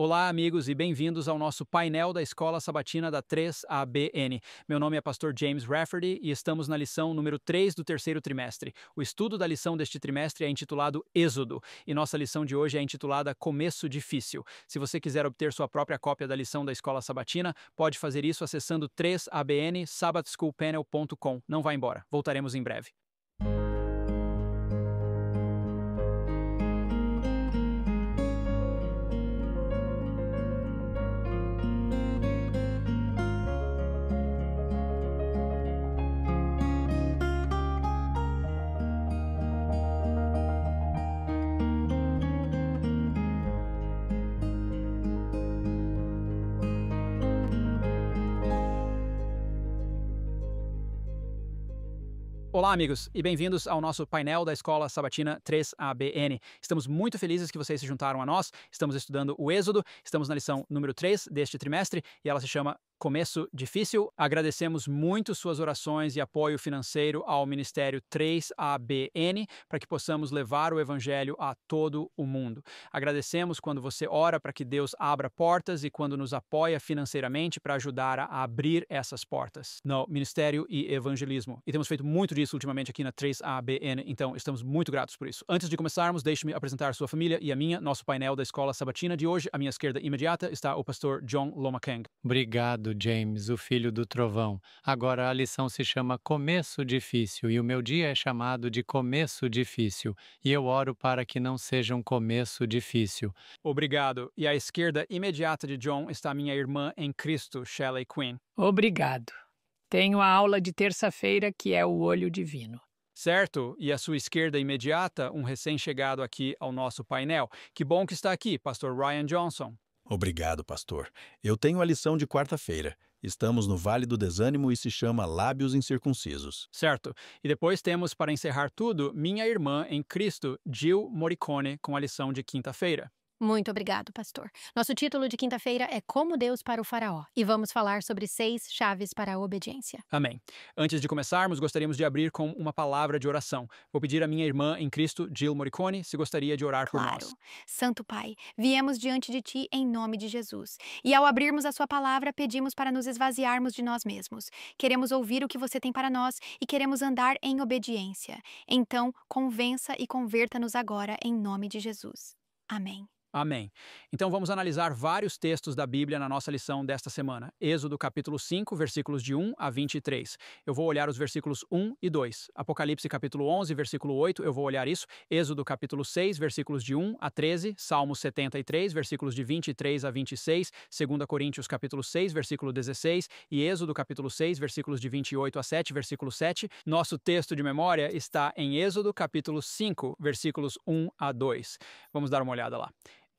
Olá, amigos, e bem-vindos ao nosso painel da Escola Sabatina da 3ABN. Meu nome é Pastor James Rafferty e estamos na lição número 3 do terceiro trimestre. O estudo da lição deste trimestre é intitulado Êxodo, e nossa lição de hoje é intitulada Começo Difícil. Se você quiser obter sua própria cópia da lição da Escola Sabatina, pode fazer isso acessando 3abnsabbathschoolpanel.com. Não vá embora, voltaremos em breve. Olá, amigos, e bem-vindos ao nosso painel da Escola Sabatina 3ABN. Estamos muito felizes que vocês se juntaram a nós. Estamos estudando o Êxodo, estamos na lição número 3 deste trimestre e ela se chama Começo Difícil. Agradecemos muito suas orações e apoio financeiro ao Ministério 3ABN para que possamos levar o Evangelho a todo o mundo. Agradecemos quando você ora para que Deus abra portas e quando nos apoia financeiramente para ajudar a abrir essas portas no Ministério e Evangelismo. E temos feito muito disso ultimamente aqui na 3ABN, então estamos muito gratos por isso. Antes de começarmos, deixe-me apresentar sua família e a minha, nosso painel da Escola Sabatina de hoje. À minha esquerda imediata está o pastor John Lomakeng. Obrigado, James, o filho do trovão. Agora a lição se chama Começo Difícil e o meu dia é chamado de Começo Difícil. E eu oro para que não seja um começo difícil. Obrigado. E à esquerda imediata de John está minha irmã em Cristo, Shelley Quinn. Obrigado. Tenho a aula de terça-feira que é o olho divino. Certo? E à sua esquerda imediata, um recém-chegado aqui ao nosso painel. Que bom que está aqui, pastor Ryan Johnson. Obrigado, pastor. Eu tenho a lição de quarta-feira. Estamos no Vale do Desânimo e se chama Lábios Incircuncisos. Certo. E depois temos, para encerrar tudo, minha irmã em Cristo, Jill Morricone, com a lição de quinta-feira. Muito obrigado, pastor. Nosso título de quinta-feira é Como Deus para o Faraó, e vamos falar sobre 6 chaves para a obediência. Amém. Antes de começarmos, gostaríamos de abrir com uma palavra de oração. Vou pedir à minha irmã em Cristo, Jill Morricone, se gostaria de orar por Claro. nós. Santo Pai, viemos diante de Ti em nome de Jesus. E ao abrirmos a Sua palavra, pedimos para nos esvaziarmos de nós mesmos. Queremos ouvir o que Você tem para nós e queremos andar em obediência. Então, convença e converta-nos agora em nome de Jesus. Amém. Amém. Então vamos analisar vários textos da Bíblia na nossa lição desta semana. Êxodo capítulo 5, versículos de 1 a 23. Eu vou olhar os versículos 1 e 2. Apocalipse capítulo 11, versículo 8, eu vou olhar isso. Êxodo capítulo 6, versículos de 1 a 13. Salmo 73, versículos de 23 a 26. 2 Coríntios capítulo 6, versículo 16. E Êxodo capítulo 6, versículos de 28 a 7, versículo 7. Nosso texto de memória está em Êxodo capítulo 5, versículos 1 a 2. Vamos dar uma olhada lá.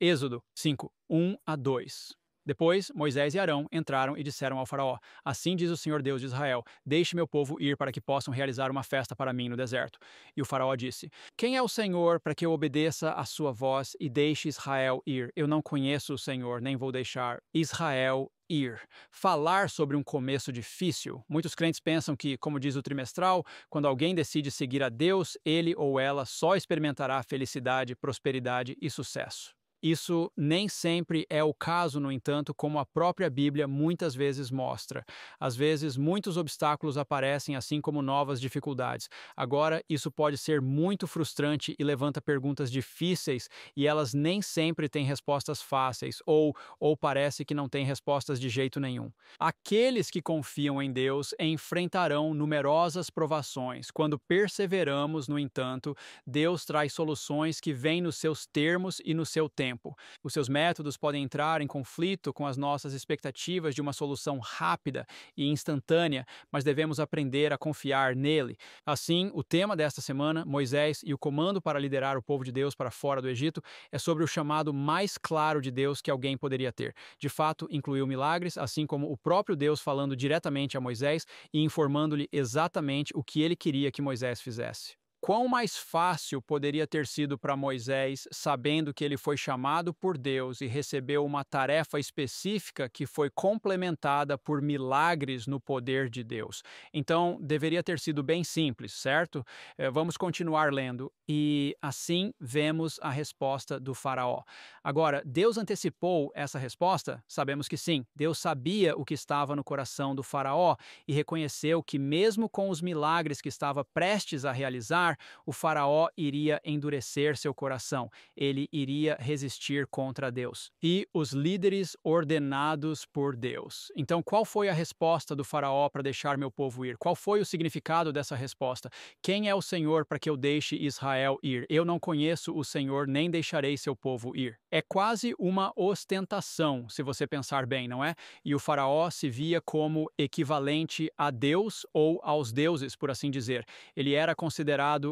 Êxodo 5, 1 a 2. Depois, Moisés e Arão entraram e disseram ao faraó: Assim diz o Senhor Deus de Israel, deixe meu povo ir para que possam realizar uma festa para mim no deserto. E o faraó disse: Quem é o Senhor para que eu obedeça a sua voz e deixe Israel ir? Eu não conheço o Senhor, nem vou deixar Israel ir. Falar sobre um começo difícil. Muitos crentes pensam que, como diz o trimestral, quando alguém decide seguir a Deus, ele ou ela só experimentará felicidade, prosperidade e sucesso. Isso nem sempre é o caso, no entanto, como a própria Bíblia muitas vezes mostra. Às vezes, muitos obstáculos aparecem, assim como novas dificuldades. Agora, isso pode ser muito frustrante e levanta perguntas difíceis, e elas nem sempre têm respostas fáceis, ou parece que não têm respostas de jeito nenhum. Aqueles que confiam em Deus enfrentarão numerosas provações. Quando perseveramos, no entanto, Deus traz soluções que vêm nos seus termos e no seu tempo. Os seus métodos podem entrar em conflito com as nossas expectativas de uma solução rápida e instantânea, mas devemos aprender a confiar nele. Assim, o tema desta semana, Moisés e o comando para liderar o povo de Deus para fora do Egito, é sobre o chamado mais claro de Deus que alguém poderia ter. De fato, incluiu milagres, assim como o próprio Deus falando diretamente a Moisés e informando-lhe exatamente o que ele queria que Moisés fizesse. Quão mais fácil poderia ter sido para Moisés, sabendo que ele foi chamado por Deus e recebeu uma tarefa específica que foi complementada por milagres no poder de Deus. Então, deveria ter sido bem simples, certo? Vamos continuar lendo. E assim vemos a resposta do faraó. Agora, Deus antecipou essa resposta? Sabemos que sim. Deus sabia o que estava no coração do faraó e reconheceu que mesmo com os milagres que estava prestes a realizar, o faraó iria endurecer seu coração, ele iria resistir contra Deus. E os líderes ordenados por Deus. Então, qual foi a resposta do faraó para deixar meu povo ir? Qual foi o significado dessa resposta? Quem é o Senhor para que eu deixe Israel ir? Eu não conheço o Senhor, nem deixarei seu povo ir. É quase uma ostentação, se você pensar bem, não é? E o faraó se via como equivalente a Deus ou aos deuses, por assim dizer. Ele era considerado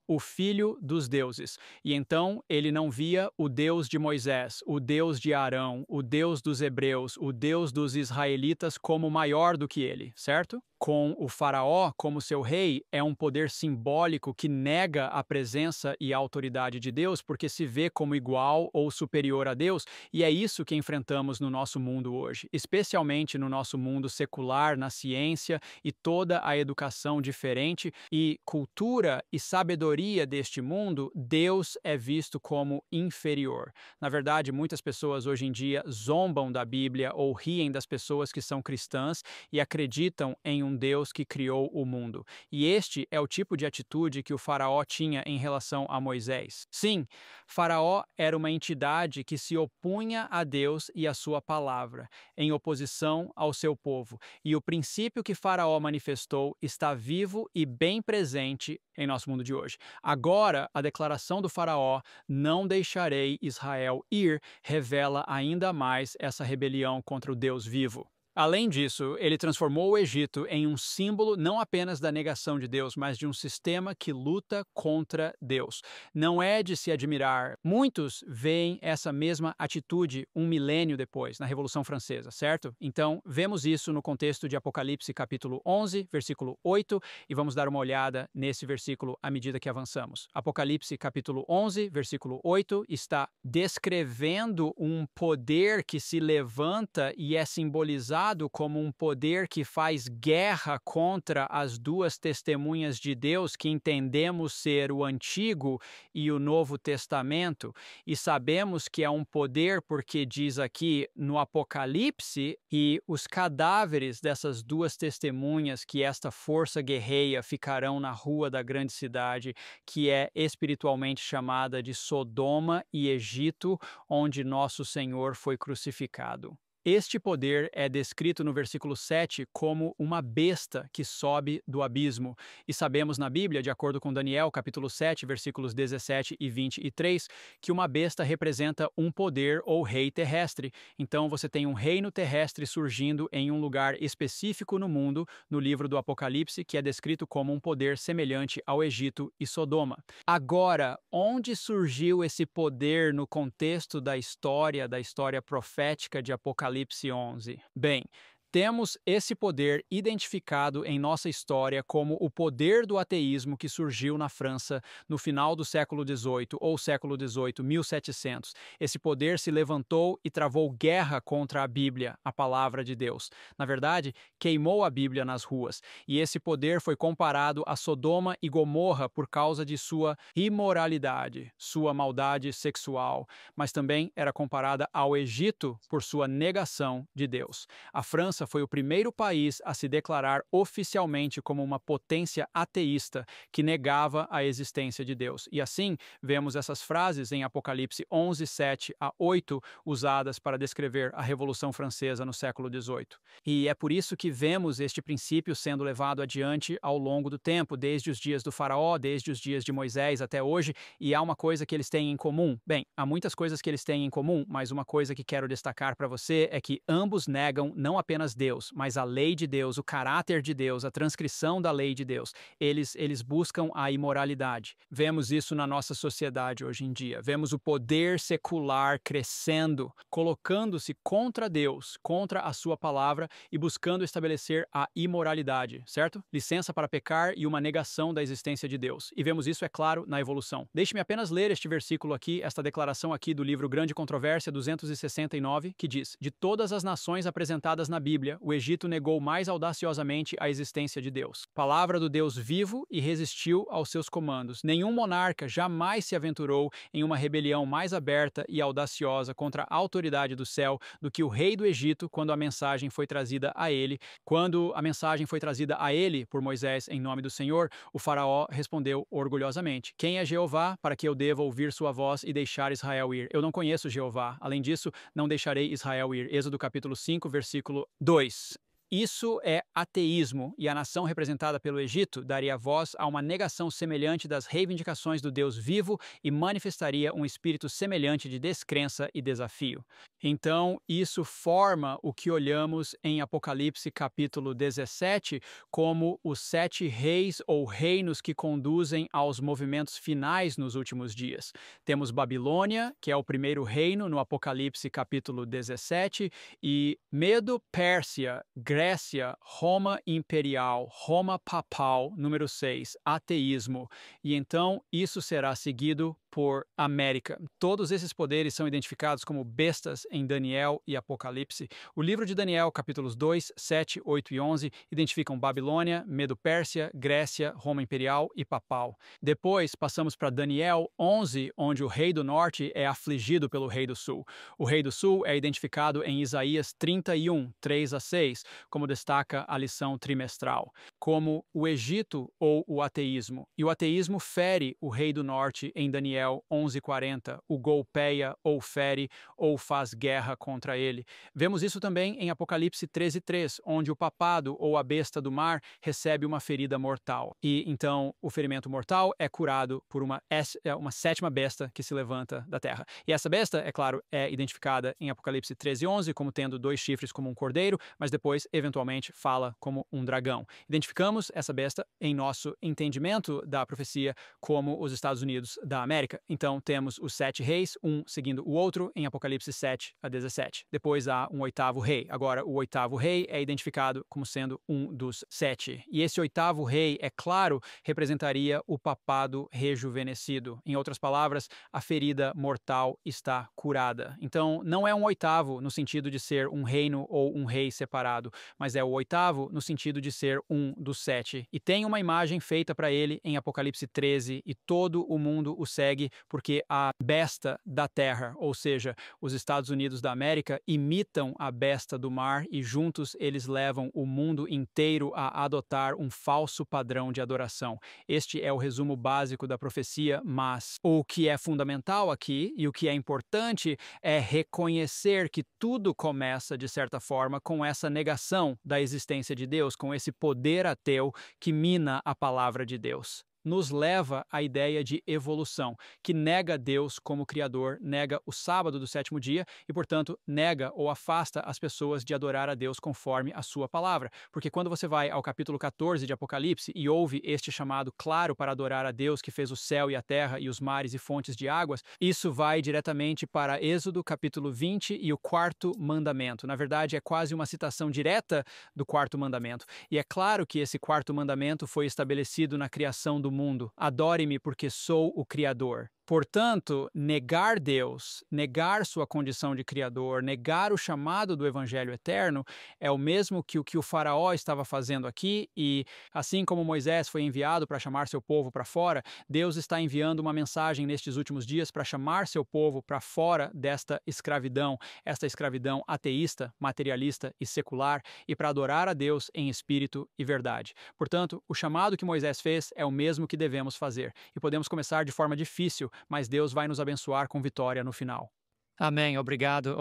o filho dos deuses. E então ele não via o Deus de Moisés, o Deus de Arão, o Deus dos hebreus, o Deus dos israelitas como maior do que ele, certo? Com o faraó como seu rei, é um poder simbólico que nega a presença e a autoridade de Deus porque se vê como igual ou superior a Deus, e é isso que enfrentamos no nosso mundo hoje, especialmente no nosso mundo secular, na ciência e toda a educação diferente e cultura e sabedoria deste mundo. Deus é visto como inferior. Na verdade, muitas pessoas hoje em dia zombam da Bíblia ou riem das pessoas que são cristãs e acreditam em um Deus que criou o mundo. E este é o tipo de atitude que o faraó tinha em relação a Moisés. Sim, faraó era uma entidade que se opunha a Deus e a sua palavra, em oposição ao seu povo. E o princípio que faraó manifestou está vivo e bem presente em nosso mundo de hoje. Agora, a declaração do faraó, não deixarei Israel ir, revela ainda mais essa rebelião contra o Deus vivo. Além disso, ele transformou o Egito em um símbolo não apenas da negação de Deus, mas de um sistema que luta contra Deus. Não é de se admirar. Muitos veem essa mesma atitude um milênio depois, na Revolução Francesa, certo? Então, vemos isso no contexto de Apocalipse capítulo 11, versículo 8, e vamos dar uma olhada nesse versículo à medida que avançamos. Apocalipse capítulo 11, versículo 8, está descrevendo um poder que se levanta e é simbolizado como um poder que faz guerra contra as duas testemunhas de Deus que entendemos ser o Antigo e o Novo Testamento, e sabemos que é um poder porque diz aqui no Apocalipse, e os cadáveres dessas duas testemunhas que esta força guerreia ficarão na rua da grande cidade, que é espiritualmente chamada de Sodoma e Egito, onde nosso Senhor foi crucificado. Este poder é descrito no versículo 7 como uma besta que sobe do abismo. E sabemos na Bíblia, de acordo com Daniel, capítulo 7, versículos 17 e 23, que uma besta representa um poder ou rei terrestre. Então você tem um reino terrestre surgindo em um lugar específico no mundo, no livro do Apocalipse, que é descrito como um poder semelhante ao Egito e Sodoma. Agora, onde surgiu esse poder no contexto da história profética de Apocalipse 11? Bem, temos esse poder identificado em nossa história como o poder do ateísmo que surgiu na França no final do século XVIII ou século XVIII, 1700. Esse poder se levantou e travou guerra contra a Bíblia, a palavra de Deus. Na verdade, queimou a Bíblia nas ruas. E esse poder foi comparado a Sodoma e Gomorra por causa de sua imoralidade, sua maldade sexual, mas também era comparada ao Egito por sua negação de Deus. A França foi o primeiro país a se declarar oficialmente como uma potência ateísta que negava a existência de Deus. E assim, vemos essas frases em Apocalipse 11, 7 a 8, usadas para descrever a Revolução Francesa no século XVIII. E é por isso que vemos este princípio sendo levado adiante ao longo do tempo, desde os dias do faraó, desde os dias de Moisés até hoje, e há uma coisa que eles têm em comum. Bem, há muitas coisas que eles têm em comum, mas uma coisa que quero destacar para você é que ambos negam não apenas Deus, mas a lei de Deus, o caráter de Deus, a transcrição da lei de Deus. Eles buscam a imoralidade. Vemos isso na nossa sociedade hoje em dia. Vemos o poder secular crescendo, colocando-se contra Deus, contra a sua palavra e buscando estabelecer a imoralidade, certo? Licença para pecar e uma negação da existência de Deus. E vemos isso, é claro, na evolução. Deixe-me apenas ler este versículo aqui, esta declaração aqui do livro Grande Controvérsia 269, que diz: de todas as nações apresentadas na Bíblia, o Egito negou mais audaciosamente a existência de Deus. Palavra do Deus vivo e resistiu aos seus comandos. Nenhum monarca jamais se aventurou em uma rebelião mais aberta e audaciosa contra a autoridade do céu do que o rei do Egito quando a mensagem foi trazida a ele. Quando a mensagem foi trazida a ele por Moisés em nome do Senhor, o faraó respondeu orgulhosamente: quem é Jeová para que eu deva ouvir sua voz e deixar Israel ir? Eu não conheço Jeová. Além disso, não deixarei Israel ir. Êxodo capítulo 5, versículo 2. Isso é ateísmo, e a nação representada pelo Egito daria voz a uma negação semelhante das reivindicações do Deus vivo e manifestaria um espírito semelhante de descrença e desafio. Então, isso forma o que olhamos em Apocalipse capítulo 17 como os 7 reis ou reinos que conduzem aos movimentos finais nos últimos dias. Temos Babilônia, que é o primeiro reino no Apocalipse capítulo 17, e Medo-Pérsia, Grécia, Roma imperial, Roma papal, número 6, ateísmo. E então isso será seguido por América. Todos esses poderes são identificados como bestas em Daniel e Apocalipse. O livro de Daniel, capítulos 2, 7, 8 e 11, identificam Babilônia, Medo-Pérsia, Grécia, Roma imperial e papal. Depois passamos para Daniel 11, onde o rei do norte é afligido pelo rei do sul. O rei do sul é identificado em Isaías 31, 3 a 6, como destaca a lição trimestral, como o Egito ou o ateísmo. E o ateísmo fere o rei do norte em Daniel 11:40, o golpeia ou fere ou faz guerra contra ele. Vemos isso também em Apocalipse 13:3, onde o papado ou a besta do mar recebe uma ferida mortal. E então o ferimento mortal é curado por uma 7ª besta que se levanta da terra. E essa besta, é claro, é identificada em Apocalipse 13:11 como tendo 2 chifres como um cordeiro, mas depois, eventualmente, fala como um dragão. Identificamos essa besta em nosso entendimento da profecia como os Estados Unidos da América. Então, temos os 7 reis, um seguindo o outro, em Apocalipse 7 a 17. Depois há um 8º rei. Agora, o 8º rei é identificado como sendo um dos 7. E esse 8º rei, é claro, representaria o papado rejuvenescido. Em outras palavras, a ferida mortal está curada. Então, não é um 8º no sentido de ser um reino ou um rei separado, mas é o 8º no sentido de ser um dos 7. E tem uma imagem feita para ele em Apocalipse 13, e todo o mundo o segue porque a besta da terra, ou seja, os Estados Unidos da América, imitam a besta do mar e juntos eles levam o mundo inteiro a adotar um falso padrão de adoração. Este é o resumo básico da profecia, mas o que é fundamental aqui e o que é importante é reconhecer que tudo começa, de certa forma, com essa negação da existência de Deus, com esse poder ateu que mina a palavra de Deus. Nos leva à ideia de evolução, que nega Deus como Criador, nega o sábado do 7º dia e, portanto, nega ou afasta as pessoas de adorar a Deus conforme a sua palavra. Porque quando você vai ao capítulo 14 de Apocalipse e ouve este chamado claro para adorar a Deus que fez o céu e a terra e os mares e fontes de águas, isso vai diretamente para Êxodo capítulo 20 e o 4º mandamento. Na verdade, é quase uma citação direta do 4º mandamento. E é claro que esse 4º mandamento foi estabelecido na criação do mundo. Adore-me porque sou o Criador. Portanto, negar Deus, negar sua condição de Criador, negar o chamado do Evangelho eterno é o mesmo que o faraó estava fazendo aqui, e assim como Moisés foi enviado para chamar seu povo para fora, Deus está enviando uma mensagem nestes últimos dias para chamar seu povo para fora desta escravidão, esta escravidão ateísta, materialista e secular, e para adorar a Deus em espírito e verdade. Portanto, o chamado que Moisés fez é o mesmo que devemos fazer, e podemos começar de forma difícil, mas Deus vai nos abençoar com vitória no final. Amém. Obrigado,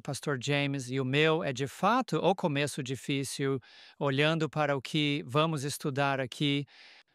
Pastor James. E o meu é, de fato, o começo difícil, olhando para o que vamos estudar aqui.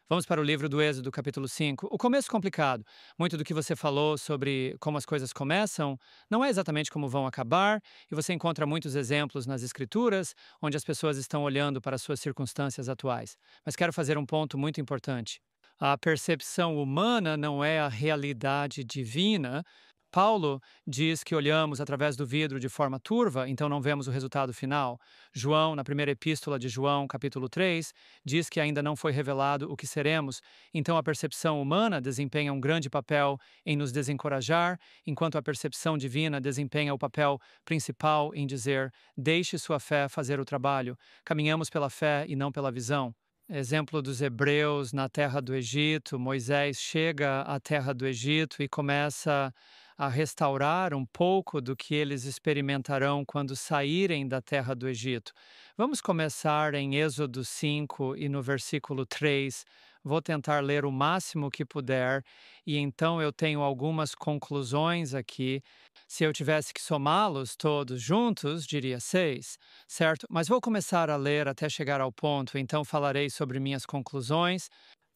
Vamos para o livro do Êxodo, capítulo 5. O começo complicado. Muito do que você falou sobre como as coisas começam não é exatamente como vão acabar, e você encontra muitos exemplos nas Escrituras onde as pessoas estão olhando para as suas circunstâncias atuais. Mas quero fazer um ponto muito importante. A percepção humana não é a realidade divina. Paulo diz que olhamos através do vidro de forma turva, então não vemos o resultado final. João, na primeira epístola de João, capítulo 3, diz que ainda não foi revelado o que seremos, então a percepção humana desempenha um grande papel em nos desencorajar, enquanto a percepção divina desempenha o papel principal em dizer: deixe sua fé fazer o trabalho, caminhamos pela fé e não pela visão. Exemplo dos hebreus na terra do Egito, Moisés chega à terra do Egito e começa a restaurar um pouco do que eles experimentarão quando saírem da terra do Egito. Vamos começar em Êxodo 5 e no versículo 3. Vou tentar ler o máximo que puder e então eu tenho algumas conclusões aqui. Se eu tivesse que somá-los todos juntos, diria 6, certo? Mas vou começar a ler até chegar ao ponto, então falarei sobre minhas conclusões.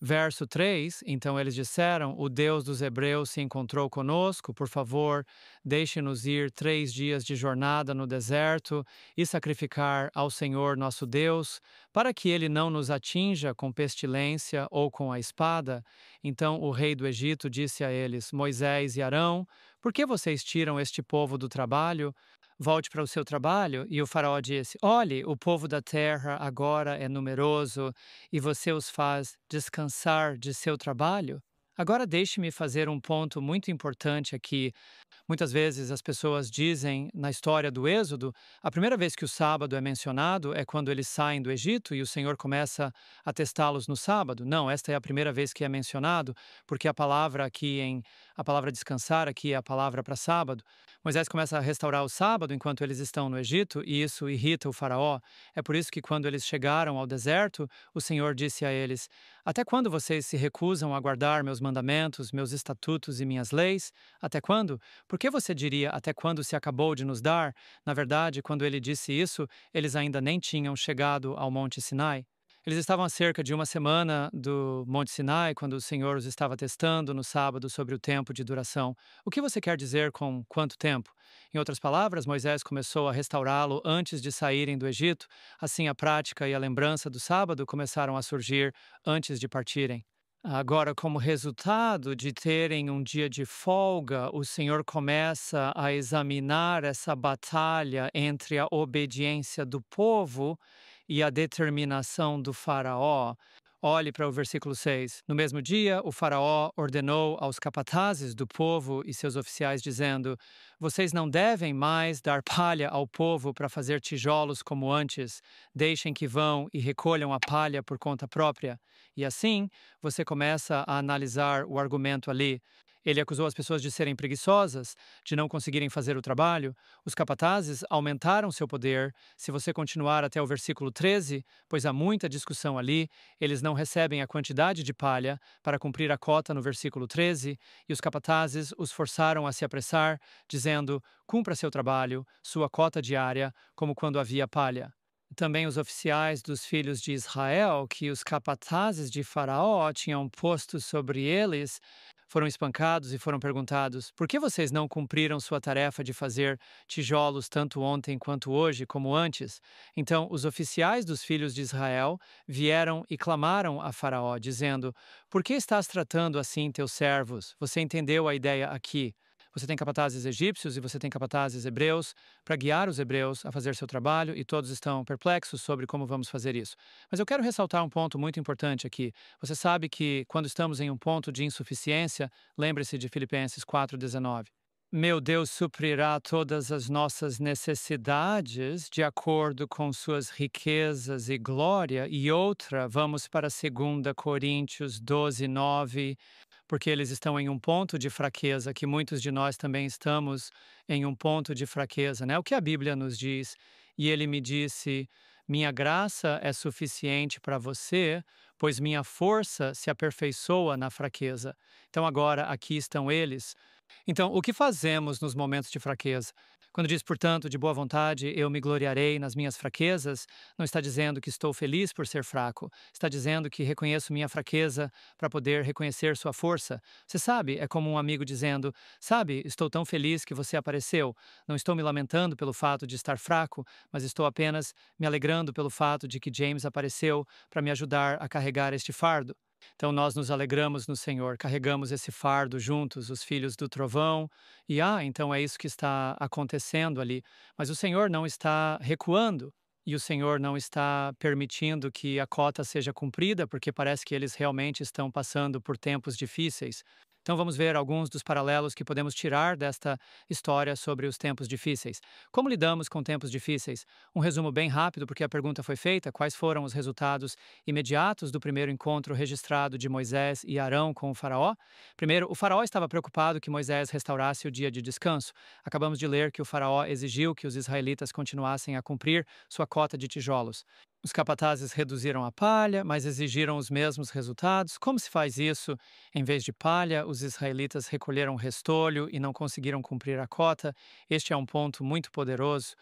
Verso 3, então eles disseram: o Deus dos Hebreus se encontrou conosco, por favor, deixe-nos ir 3 dias de jornada no deserto e sacrificar ao Senhor nosso Deus, para que ele não nos atinja com pestilência ou com a espada. Então o rei do Egito disse a eles: Moisés e Arão, por que vocês tiram este povo do trabalho? Volte para o seu trabalho. E o faraó disse: olhe, o povo da terra agora é numeroso e você os faz descansar de seu trabalho? Agora deixe-me fazer um ponto muito importante aqui. Muitas vezes as pessoas dizem na história do Êxodo, a primeira vez que o sábado é mencionado é quando eles saem do Egito e o Senhor começa a testá-los no sábado. Não, esta é a primeira vez que é mencionado, porque a palavra descansar aqui é a palavra para sábado. Moisés começa a restaurar o sábado enquanto eles estão no Egito e isso irrita o faraó. É por isso que quando eles chegaram ao deserto, o Senhor disse a eles: até quando vocês se recusam a guardar meus mandamentos, meus estatutos e minhas leis? Até quando? Por que você diria até quando se acabou de nos dar? Na verdade, quando ele disse isso, eles ainda nem tinham chegado ao Monte Sinai. Eles estavam a cerca de uma semana do Monte Sinai, quando o Senhor os estava testando no sábado sobre o tempo de duração. O que você quer dizer com quanto tempo? Em outras palavras, Moisés começou a restaurá-lo antes de saírem do Egito. Assim, a prática e a lembrança do sábado começaram a surgir antes de partirem. Agora, como resultado de terem um dia de folga, o Senhor começa a examinar essa batalha entre a obediência do povo e a determinação do faraó. Olhe para o versículo 6. No mesmo dia, o faraó ordenou aos capatazes do povo e seus oficiais, dizendo: vocês não devem mais dar palha ao povo para fazer tijolos como antes. Deixem que vão e recolham a palha por conta própria. E assim, você começa a analisar o argumento ali. Ele acusou as pessoas de serem preguiçosas, de não conseguirem fazer o trabalho. Os capatazes aumentaram seu poder. Se você continuar até o versículo 13, pois há muita discussão ali, eles não recebem a quantidade de palha para cumprir a cota no versículo 13, e os capatazes os forçaram a se apressar, dizendo: cumpra seu trabalho, sua cota diária, como quando havia palha. Também os oficiais dos filhos de Israel, que os capatazes de Faraó tinham posto sobre eles, foram espancados e foram perguntados: por que vocês não cumpriram sua tarefa de fazer tijolos tanto ontem quanto hoje, como antes? Então, os oficiais dos filhos de Israel vieram e clamaram a Faraó, dizendo: por que estás tratando assim teus servos? Você entendeu a ideia aqui? Você tem capatazes egípcios e você tem capatazes hebreus para guiar os hebreus a fazer seu trabalho e todos estão perplexos sobre como vamos fazer isso. Mas eu quero ressaltar um ponto muito importante aqui. Você sabe que quando estamos em um ponto de insuficiência, lembre-se de Filipenses 4,19. Meu Deus suprirá todas as nossas necessidades de acordo com suas riquezas e glória. E outra, vamos para 2 Coríntios 12:9, porque eles estão em um ponto de fraqueza, que muitos de nós também estamos em um ponto de fraqueza, né? O que a Bíblia nos diz? E ele me disse: minha graça é suficiente para você, pois minha força se aperfeiçoa na fraqueza. Então agora aqui estão eles. Então, o que fazemos nos momentos de fraqueza? Quando diz, portanto, de boa vontade, eu me gloriarei nas minhas fraquezas, não está dizendo que estou feliz por ser fraco. Está dizendo que reconheço minha fraqueza para poder reconhecer sua força. Você sabe, é como um amigo dizendo, sabe, estou tão feliz que você apareceu. Não estou me lamentando pelo fato de estar fraco, mas estou apenas me alegrando pelo fato de que James apareceu para me ajudar a carregar este fardo. Então nós nos alegramos no Senhor, carregamos esse fardo juntos, os filhos do trovão, e então é isso que está acontecendo ali. Mas o Senhor não está recuando, e o Senhor não está permitindo que a cota seja cumprida, porque parece que eles realmente estão passando por tempos difíceis. Então vamos ver alguns dos paralelos que podemos tirar desta história sobre os tempos difíceis. Como lidamos com tempos difíceis? Um resumo bem rápido, porque a pergunta foi feita: quais foram os resultados imediatos do primeiro encontro registrado de Moisés e Arão com o faraó? Primeiro, o faraó estava preocupado que Moisés restaurasse o dia de descanso. Acabamos de ler que o faraó exigiu que os israelitas continuassem a cumprir sua cota de tijolos. Os capatazes reduziram a palha, mas exigiram os mesmos resultados. Como se faz isso? Em vez de palha, os israelitas recolheram restolho e não conseguiram cumprir a cota. Este é um ponto muito poderoso.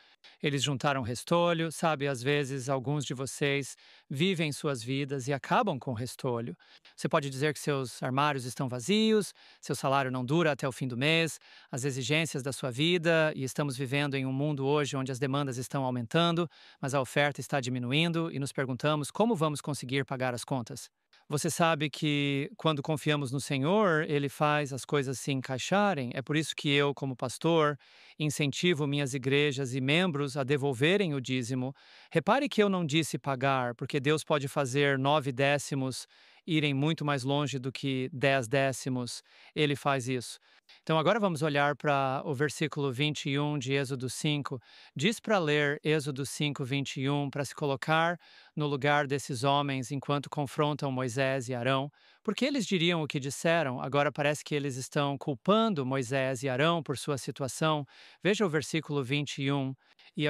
Eles juntaram restolho. Sabe, às vezes alguns de vocês vivem suas vidas e acabam com restolho. Você pode dizer que seus armários estão vazios, seu salário não dura até o fim do mês, as exigências da sua vida, e estamos vivendo em um mundo hoje onde as demandas estão aumentando, mas a oferta está diminuindo, e nos perguntamos como vamos conseguir pagar as contas. Você sabe que quando confiamos no Senhor, Ele faz as coisas se encaixarem. É por isso que eu, como pastor, incentivo minhas igrejas e membros a devolverem o dízimo. Repare que eu não disse pagar, porque Deus pode fazer 9 décimos irem muito mais longe do que 10 décimos. Ele faz isso. Então agora vamos olhar para o versículo 21 de Êxodo 5. Diz para ler Êxodo 5, 21, para se colocar no lugar desses homens enquanto confrontam Moisés e Arão. Porque eles diriam o que disseram, agora parece que eles estão culpando Moisés e Arão por sua situação. Veja o versículo 21. E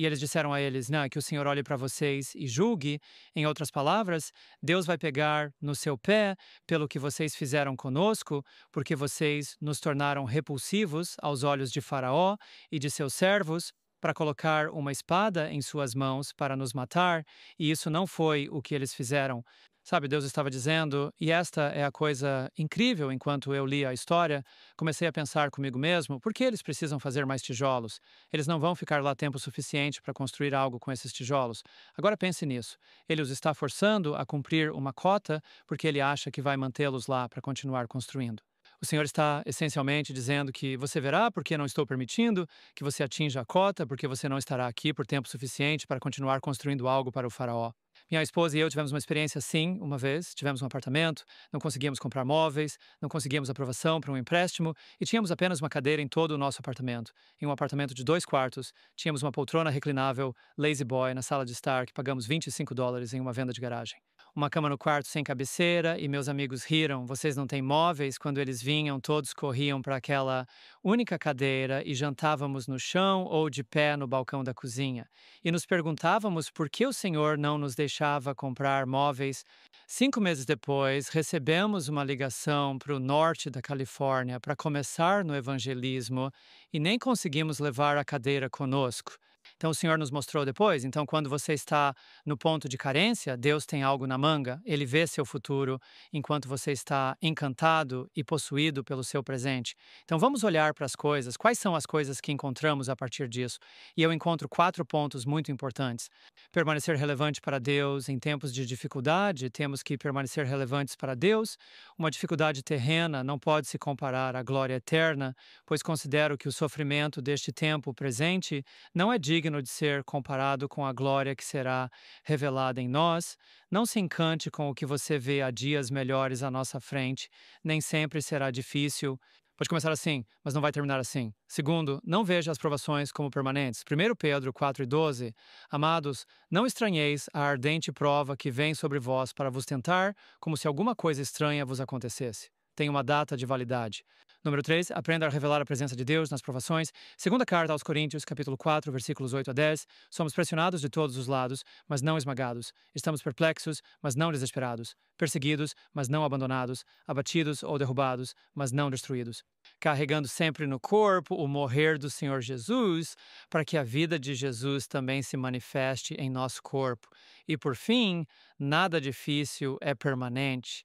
eles disseram a eles, né, que o Senhor olhe para vocês e julgue. Em outras palavras, Deus vai pegar no seu pé pelo que vocês fizeram conosco, porque vocês nos tornaram repulsivos aos olhos de Faraó e de seus servos, para colocar uma espada em suas mãos para nos matar, e isso não foi o que eles fizeram. Sabe, Deus estava dizendo, e esta é a coisa incrível, enquanto eu li a história, comecei a pensar comigo mesmo, por que eles precisam fazer mais tijolos? Eles não vão ficar lá tempo suficiente para construir algo com esses tijolos. Agora pense nisso. Ele os está forçando a cumprir uma cota porque ele acha que vai mantê-los lá para continuar construindo. O Senhor está essencialmente dizendo que você verá porque não estou permitindo que você atinja a cota, porque você não estará aqui por tempo suficiente para continuar construindo algo para o faraó. Minha esposa e eu tivemos uma experiência assim, uma vez. Tivemos um apartamento, não conseguíamos comprar móveis, não conseguíamos aprovação para um empréstimo e tínhamos apenas uma cadeira em todo o nosso apartamento. Em um apartamento de 2 quartos, tínhamos uma poltrona reclinável Lazy Boy na sala de estar que pagamos $25 em uma venda de garagem. Uma cama no quarto sem cabeceira e meus amigos riram. Vocês não têm móveis? Quando eles vinham, todos corriam para aquela única cadeira e jantávamos no chão ou de pé no balcão da cozinha. E nos perguntávamos por que o Senhor não nos deixava comprar móveis. 5 meses depois, recebemos uma ligação para o norte da Califórnia para começar no evangelismo e nem conseguimos levar a cadeira conosco. Então o Senhor nos mostrou depois. Então, quando você está no ponto de carência, Deus tem algo na manga. Ele vê seu futuro enquanto você está encantado e possuído pelo seu presente. Então, vamos olhar para as coisas. Quais são as coisas que encontramos a partir disso? E eu encontro 4 pontos muito importantes. Permanecer relevante para Deus em tempos de dificuldade. Temos que permanecer relevantes para Deus. Uma dificuldade terrena não pode se comparar à glória eterna, pois considero que o sofrimento deste tempo presente não é digno de ser comparado com a glória que será revelada em nós. Não se encante com o que você vê há dias melhores à nossa frente. Nem sempre será difícil. Pode começar assim, mas não vai terminar assim. Segundo, não veja as provações como permanentes. 1 Pedro 4:12. Amados, não estranheis a ardente prova que vem sobre vós para vos tentar, como se alguma coisa estranha vos acontecesse. Tem uma data de validade. Número 3, aprenda a revelar a presença de Deus nas provações. Segunda carta aos Coríntios, capítulo 4, versículos 8 a 10. Somos pressionados de todos os lados, mas não esmagados. Estamos perplexos, mas não desesperados. Perseguidos, mas não abandonados. Abatidos ou derrubados, mas não destruídos. Carregando sempre no corpo o morrer do Senhor Jesus, para que a vida de Jesus também se manifeste em nosso corpo. E por fim, nada difícil é permanente.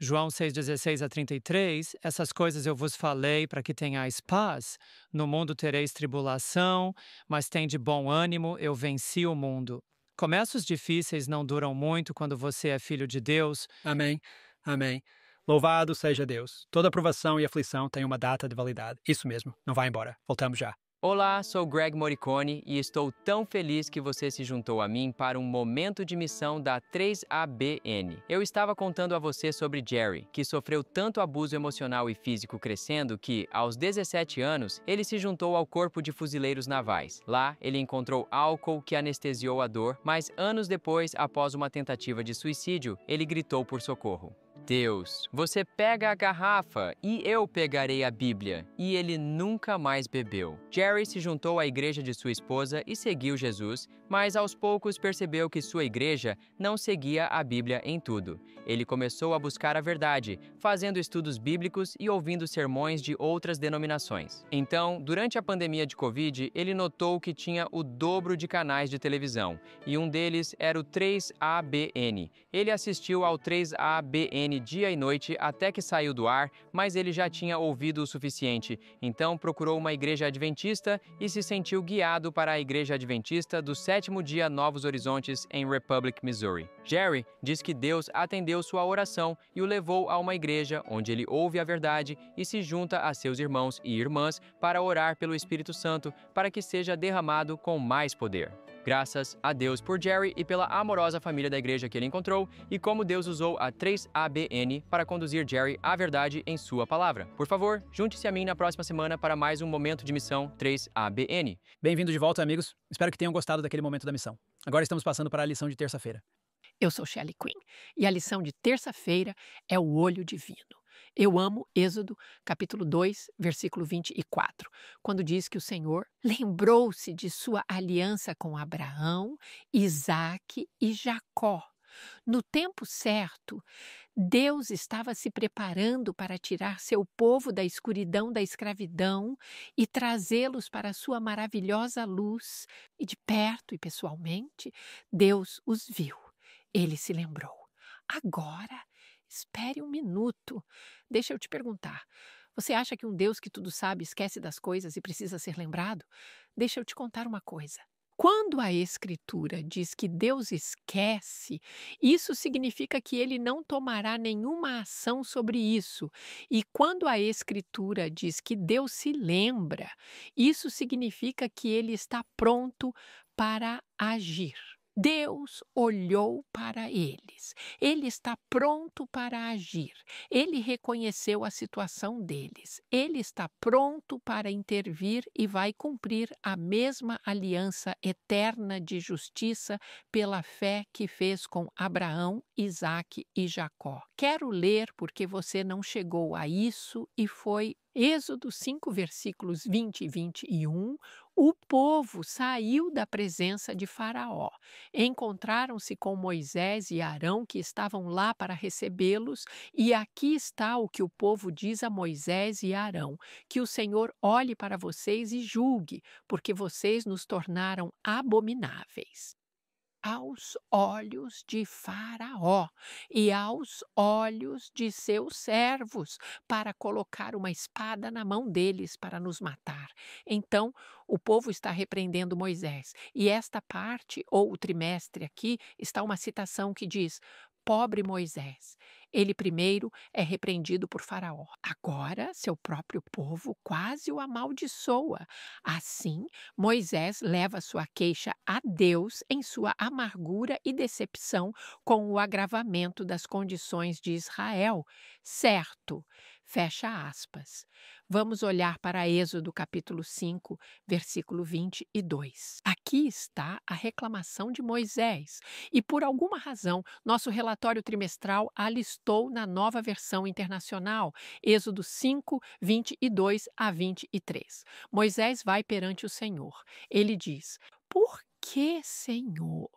João 6,16 a 33, essas coisas eu vos falei para que tenhais paz. No mundo tereis tribulação, mas tende bom ânimo, eu venci o mundo. Começos difíceis não duram muito quando você é filho de Deus. Amém. Amém. Louvado seja Deus. Toda aprovação e aflição tem uma data de validade. Isso mesmo. Não vai embora. Voltamos já. Olá, sou Greg Morricone e estou tão feliz que você se juntou a mim para um momento de missão da 3ABN. Eu estava contando a você sobre Jerry, que sofreu tanto abuso emocional e físico crescendo que, aos 17 anos, ele se juntou ao Corpo de Fuzileiros Navais. Lá, ele encontrou álcool que anestesiou a dor, mas anos depois, após uma tentativa de suicídio, ele gritou por socorro. Deus, você pega a garrafa e eu pegarei a Bíblia. E ele nunca mais bebeu. Jerry se juntou à igreja de sua esposa e seguiu Jesus, mas aos poucos percebeu que sua igreja não seguia a Bíblia em tudo. Ele começou a buscar a verdade, fazendo estudos bíblicos e ouvindo sermões de outras denominações. Então, durante a pandemia de Covid, ele notou que tinha o dobro de canais de televisão, e um deles era o 3ABN. Ele assistiu ao 3ABN dia e noite até que saiu do ar, mas ele já tinha ouvido o suficiente, então procurou uma igreja adventista e se sentiu guiado para a igreja adventista do Sétimo Dia Novos Horizontes em Republic, Missouri. Jerry diz que Deus atendeu sua oração e o levou a uma igreja onde ele ouve a verdade e se junta a seus irmãos e irmãs para orar pelo Espírito Santo para que seja derramado com mais poder. Graças a Deus por Jerry e pela amorosa família da igreja que ele encontrou e como Deus usou a 3ABN para conduzir Jerry à verdade em sua palavra. Por favor, junte-se a mim na próxima semana para mais um Momento de Missão 3ABN. Bem-vindo de volta, amigos. Espero que tenham gostado daquele momento da missão. Agora estamos passando para a lição de terça-feira. Eu sou Shelley Quinn e a lição de terça-feira é o olho divino. Eu amo Êxodo, capítulo 2, versículo 24, quando diz que o Senhor lembrou-se de sua aliança com Abraão, Isaque e Jacó. No tempo certo, Deus estava se preparando para tirar seu povo da escuridão da escravidão e trazê-los para a sua maravilhosa luz. E de perto e pessoalmente, Deus os viu. Ele se lembrou. Agora, espere um minuto. Deixa eu te perguntar. Você acha que um Deus que tudo sabe esquece das coisas e precisa ser lembrado? Deixa eu te contar uma coisa. Quando a Escritura diz que Deus esquece, isso significa que ele não tomará nenhuma ação sobre isso. E quando a Escritura diz que Deus se lembra, isso significa que ele está pronto para agir. Deus olhou para eles. Ele está pronto para agir. Ele reconheceu a situação deles. Ele está pronto para intervir e vai cumprir a mesma aliança eterna de justiça pela fé que fez com Abraão, Isaque e Jacó. Quero ler porque você não chegou a isso e foi Êxodo 5, versículos 20 e 21, o povo saiu da presença de Faraó. Encontraram-se com Moisés e Arão, que estavam lá para recebê-los, e aqui está o que o povo diz a Moisés e Arão: que o Senhor olhe para vocês e julgue, porque vocês nos tornaram abomináveis aos olhos de Faraó e aos olhos de seus servos, para colocar uma espada na mão deles para nos matar. Então, o povo está repreendendo Moisés. E esta parte, ou o trimestre aqui, está uma citação que diz: pobre Moisés. Ele primeiro é repreendido por Faraó. Agora, seu próprio povo quase o amaldiçoa. Assim, Moisés leva sua queixa a Deus em sua amargura e decepção com o agravamento das condições de Israel. Certo, Fecha aspas. Vamos olhar para Êxodo capítulo 5, versículo 22. Aqui está a reclamação de Moisés. E por alguma razão, nosso relatório trimestral a listou na nova versão internacional, Êxodo 5, 22 a 23. Moisés vai perante o Senhor. Ele diz: Por que, Senhor?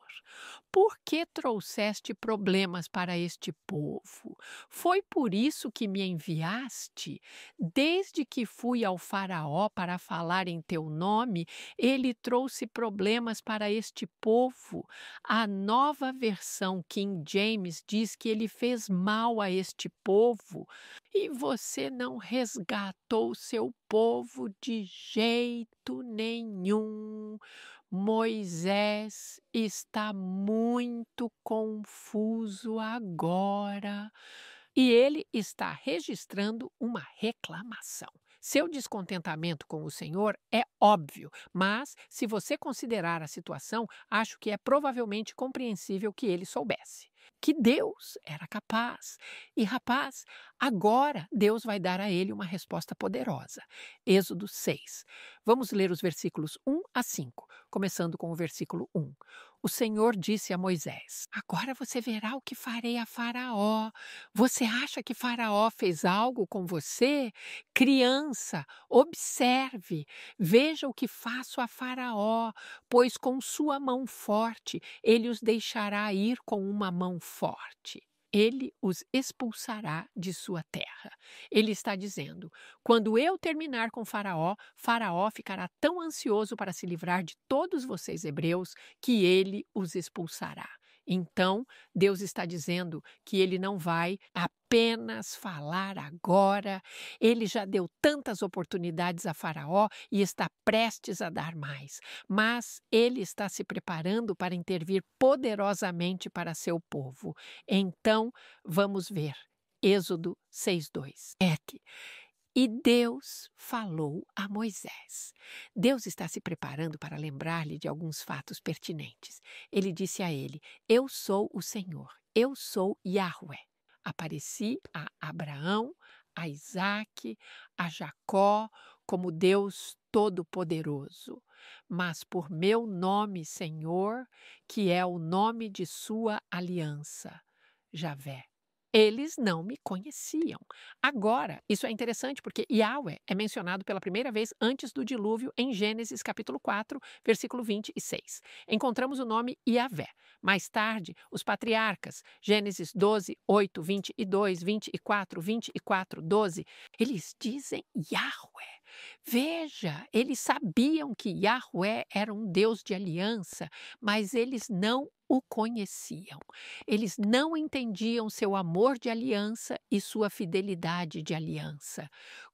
Por que trouxeste problemas para este povo? Foi por isso que me enviaste? Desde que fui ao Faraó para falar em teu nome, ele trouxe problemas para este povo. A nova versão King James diz que ele fez mal a este povo. E você não resgatou seu povo de jeito nenhum. Moisés está muito confuso agora e ele está registrando uma reclamação. Seu descontentamento com o Senhor é óbvio, mas se você considerar a situação, acho que é provavelmente compreensível que ele soubesse que Deus era capaz. E, rapaz, agora Deus vai dar a ele uma resposta poderosa. Êxodo 6. Vamos ler os versículos 1 a 5, começando com o versículo 1. O Senhor disse a Moisés: Agora você verá o que farei a Faraó. Você acha que Faraó fez algo com você? Criança, observe, veja o que faço a Faraó, pois com sua mão forte ele os deixará ir com uma mão forte. Ele os expulsará de sua terra. Ele está dizendo: quando eu terminar com Faraó, Faraó ficará tão ansioso para se livrar de todos vocês hebreus que ele os expulsará. Então, Deus está dizendo que ele não vai apenas falar agora, ele já deu tantas oportunidades a Faraó e está prestes a dar mais, mas ele está se preparando para intervir poderosamente para seu povo. Então, vamos ver. Êxodo 6:2. E Deus falou a Moisés. Deus está se preparando para lembrar-lhe de alguns fatos pertinentes. Ele disse a ele: Eu sou o Senhor, eu sou Yahweh. Apareci a Abraão, a Isaque, a Jacó como Deus Todo-Poderoso, mas por meu nome, Senhor, que é o nome de sua aliança, Javé. Eles não me conheciam. Agora, isso é interessante porque Yahweh é mencionado pela primeira vez antes do dilúvio em Gênesis capítulo 4, versículo 26. Encontramos o nome Yahvé. Mais tarde, os patriarcas, Gênesis 12, 8, 22, 24, 12, eles dizem Yahweh. Veja, eles sabiam que Yahweh era um Deus de aliança, mas eles não o conheciam. Eles não entendiam seu amor de aliança e sua fidelidade de aliança.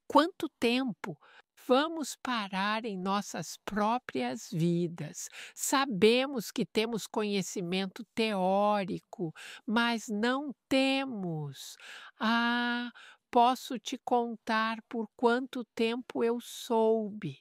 Quanto tempo vamos parar em nossas próprias vidas? Sabemos que temos conhecimento teórico, mas não temos. Posso te contar por quanto tempo eu soube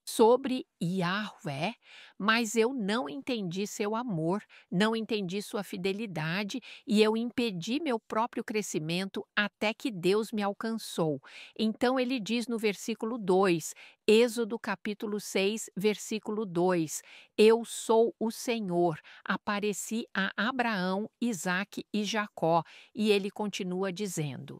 sobre Yahweh, mas eu não entendi seu amor, não entendi sua fidelidade e eu impedi meu próprio crescimento até que Deus me alcançou. Então ele diz no versículo 2, Êxodo capítulo 6, versículo 2, Eu sou o Senhor, apareci a Abraão, Isaque e Jacó. E ele continua dizendo: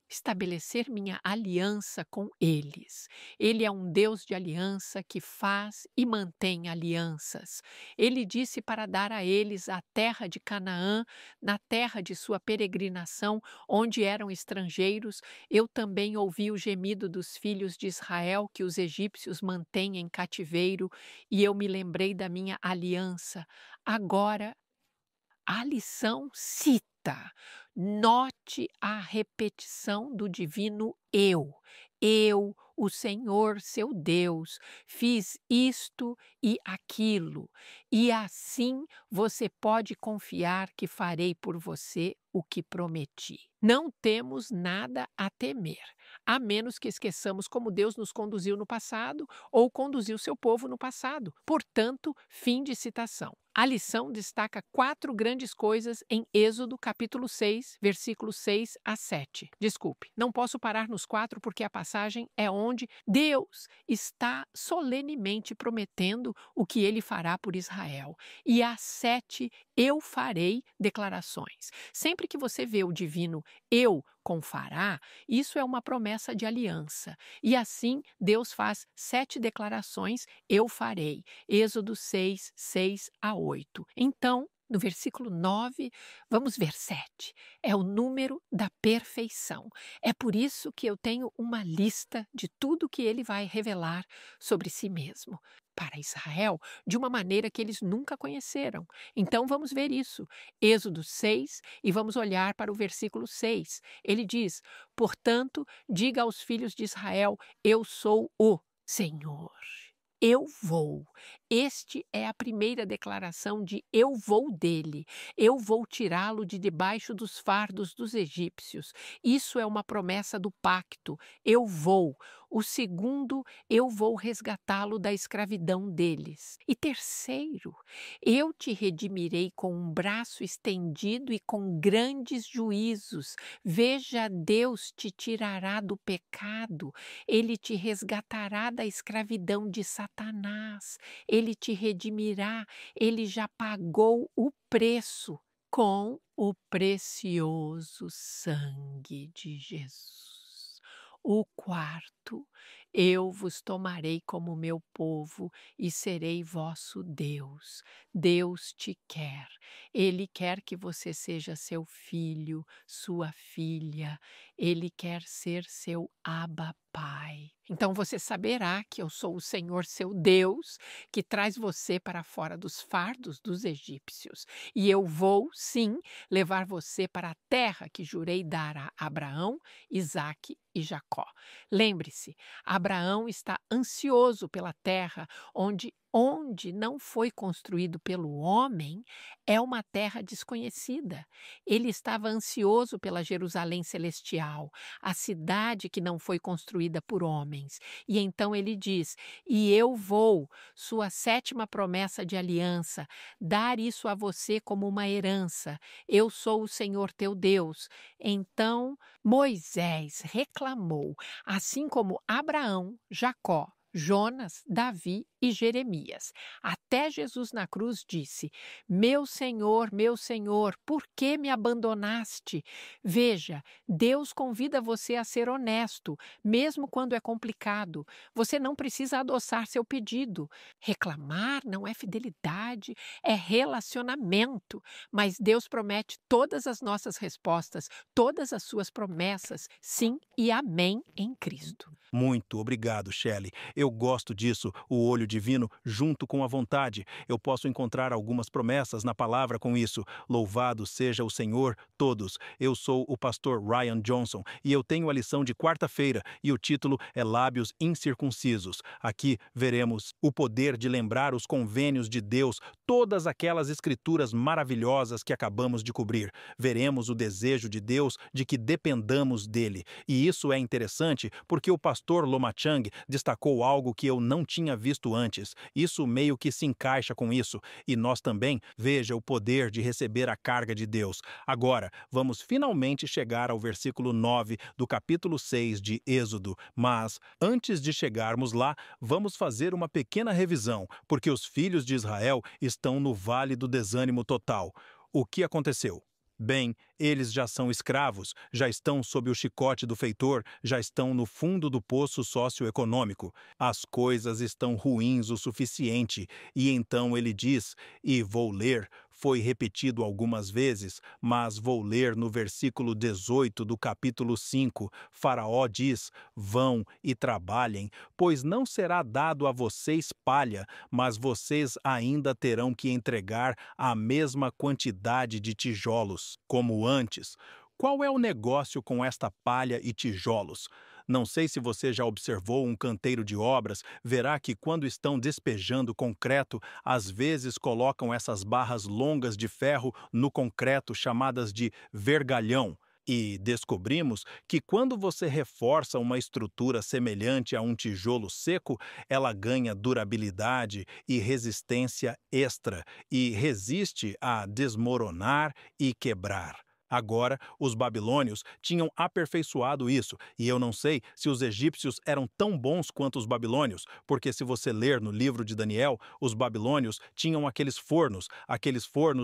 estabelecer minha aliança com eles. Ele é um Deus de aliança que faz e mantém alianças. Ele disse para dar a eles a terra de Canaã, na terra de sua peregrinação, onde eram estrangeiros. Eu também ouvi o gemido dos filhos de Israel que os egípcios mantêm em cativeiro, e eu me lembrei da minha aliança. Agora, a lição cita. Note a repetição do divino eu. Eu, o Senhor, seu Deus, fiz isto e aquilo. E assim você pode confiar que farei por você o que prometi. Não temos nada a temer, a menos que esqueçamos como Deus nos conduziu no passado ou conduziu seu povo no passado. Portanto, fim de citação. A lição destaca 4 grandes coisas em Êxodo, capítulo 6, versículos 6 a 7. Desculpe, não posso parar nos 4 porque a passagem é onde Deus está solenemente prometendo o que ele fará por Israel. E às 7, eu farei declarações. Sempre que você vê o divino eu com fará, isso é uma promessa de aliança. E assim, Deus faz 7 declarações, eu farei. Êxodo 6, 6 a 8. Então, no versículo 9, vamos ver 7. É o número da perfeição. É por isso que eu tenho uma lista de tudo que ele vai revelar sobre si mesmo para Israel de uma maneira que eles nunca conheceram. Então vamos ver isso. Êxodo 6 e vamos olhar para o versículo 6. Ele diz: portanto, diga aos filhos de Israel, eu sou o Senhor. Eu vou. Este é a primeira declaração de eu vou dele. Eu vou tirá-lo de debaixo dos fardos dos egípcios. Isso é uma promessa do pacto. Eu vou. O segundo, eu vou resgatá-lo da escravidão deles. E terceiro, eu te redimirei com um braço estendido e com grandes juízos. Veja, Deus te tirará do pecado. Ele te resgatará da escravidão de Satanás. Ele te redimirá. Ele já pagou o preço com o precioso sangue de Jesus. O quarto, eu vos tomarei como meu povo e serei vosso Deus. Deus te quer. Ele quer que você seja seu filho, sua filha. Ele quer ser seu Abba Pai. Então você saberá que eu sou o Senhor seu Deus, que traz você para fora dos fardos dos egípcios. E eu vou, sim, levar você para a terra que jurei dar a Abraão, Isaque e Jacó. Lembre-se, Abraão está ansioso pela terra onde não foi construído pelo homem, é uma terra desconhecida. Ele estava ansioso pela Jerusalém celestial, a cidade que não foi construída por homens. E então ele diz: e eu vou, sua 7ª promessa de aliança, dar isso a você como uma herança. Eu sou o Senhor teu Deus. Então Moisés reclamou, assim como Abraão, Jacó, Jonas, Davi e Jeremias. Até Jesus na cruz disse: meu Senhor, por que me abandonaste? Veja, Deus convida você a ser honesto, mesmo quando é complicado. Você não precisa adoçar seu pedido. Reclamar não é fidelidade, é relacionamento. Mas Deus promete todas as nossas respostas, todas as suas promessas, sim e amém em Cristo. Muito obrigado, Shelley. Eu gosto disso, o olho divino junto com a vontade. Eu posso encontrar algumas promessas na palavra com isso. Louvado seja o Senhor, todos. Eu sou o pastor Ryan Johnson e eu tenho a lição de quarta-feira e o título é Lábios Incircuncisos. Aqui veremos o poder de lembrar os convênios de Deus, todas aquelas escrituras maravilhosas que acabamos de cobrir. Veremos o desejo de Deus de que dependamos dele. E isso é interessante porque o pastor Loma Chang destacou algo que eu não tinha visto antes. Isso meio que se encaixa com isso. E nós também, veja o poder de receber a carga de Deus. Agora, vamos finalmente chegar ao versículo 9 do capítulo 6 de Êxodo. Mas, antes de chegarmos lá, vamos fazer uma pequena revisão, porque os filhos de Israel estão no vale do desânimo total. O que aconteceu? Bem, eles já são escravos, já estão sob o chicote do feitor, já estão no fundo do poço socioeconômico. As coisas estão ruins o suficiente. E então ele diz, e vou ler, foi repetido algumas vezes, mas vou ler no versículo 18 do capítulo 5. Faraó diz, vão e trabalhem, pois não será dado a vocês palha, mas vocês ainda terão que entregar a mesma quantidade de tijolos, como antes. Qual é o negócio com esta palha e tijolos? Não sei se você já observou um canteiro de obras, verá que quando estão despejando concreto, às vezes colocam essas barras longas de ferro no concreto chamadas de vergalhão. E descobrimos que quando você reforça uma estrutura semelhante a um tijolo seco, ela ganha durabilidade e resistência extra e resiste a desmoronar e quebrar. Agora, os babilônios tinham aperfeiçoado isso, e eu não sei se os egípcios eram tão bons quanto os babilônios, porque se você ler no livro de Daniel, os babilônios tinham aqueles fornos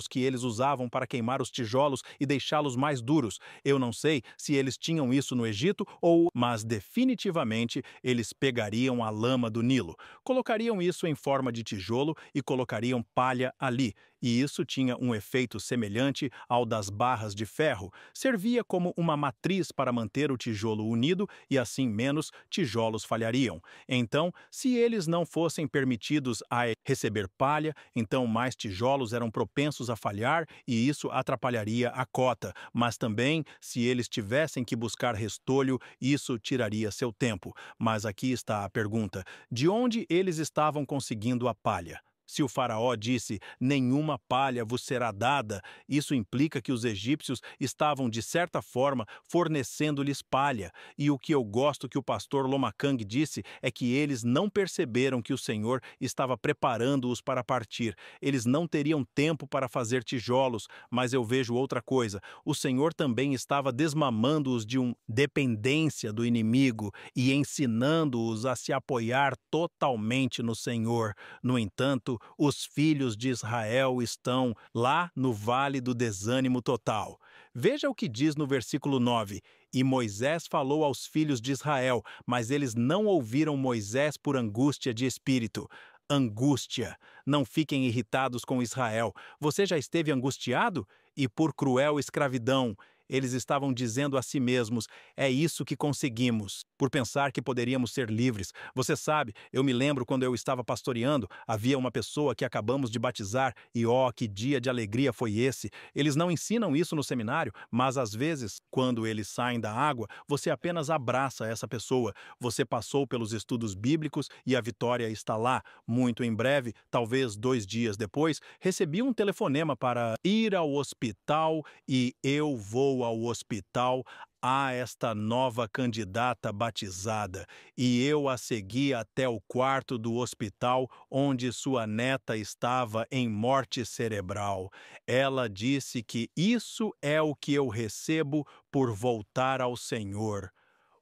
que eles usavam para queimar os tijolos e deixá-los mais duros. Eu não sei se eles tinham isso no Egito mas definitivamente eles pegariam a lama do Nilo, colocariam isso em forma de tijolo e colocariam palha ali. E isso tinha um efeito semelhante ao das barras de ferro. Servia como uma matriz para manter o tijolo unido e assim menos tijolos falhariam. Então, se eles não fossem permitidos a receber palha, então mais tijolos eram propensos a falhar e isso atrapalharia a cota. Mas também, se eles tivessem que buscar restolho, isso tiraria seu tempo. Mas aqui está a pergunta: de onde eles estavam conseguindo a palha? Se o faraó disse, nenhuma palha vos será dada, isso implica que os egípcios estavam, de certa forma, fornecendo-lhes palha. E o que eu gosto que o pastor Lomacang disse é que eles não perceberam que o Senhor estava preparando-os para partir. Eles não teriam tempo para fazer tijolos, mas eu vejo outra coisa. O Senhor também estava desmamando-os de uma dependência do inimigo e ensinando-os a se apoiar totalmente no Senhor. No entanto, os filhos de Israel estão lá no vale do desânimo total. Veja o que diz no versículo 9. E Moisés falou aos filhos de Israel, mas eles não ouviram Moisés por angústia de espírito. Angústia. Não fiquem irritados com Israel. Você já esteve angustiado? E por cruel escravidão. Eles estavam dizendo a si mesmos, é isso que conseguimos, por pensar que poderíamos ser livres. Você sabe, eu me lembro quando eu estava pastoreando, havia uma pessoa que acabamos de batizar e que dia de alegria foi esse. Eles não ensinam isso no seminário, mas às vezes, quando eles saem da água, você apenas abraça essa pessoa. Você passou pelos estudos bíblicos e a vitória está lá. Muito em breve, talvez 2 dias depois, recebi um telefonema para ir ao hospital e eu vou ao hospital a esta nova candidata batizada, e eu a segui até o quarto do hospital onde sua neta estava em morte cerebral. Ela disse que isso é o que eu recebo por voltar ao Senhor.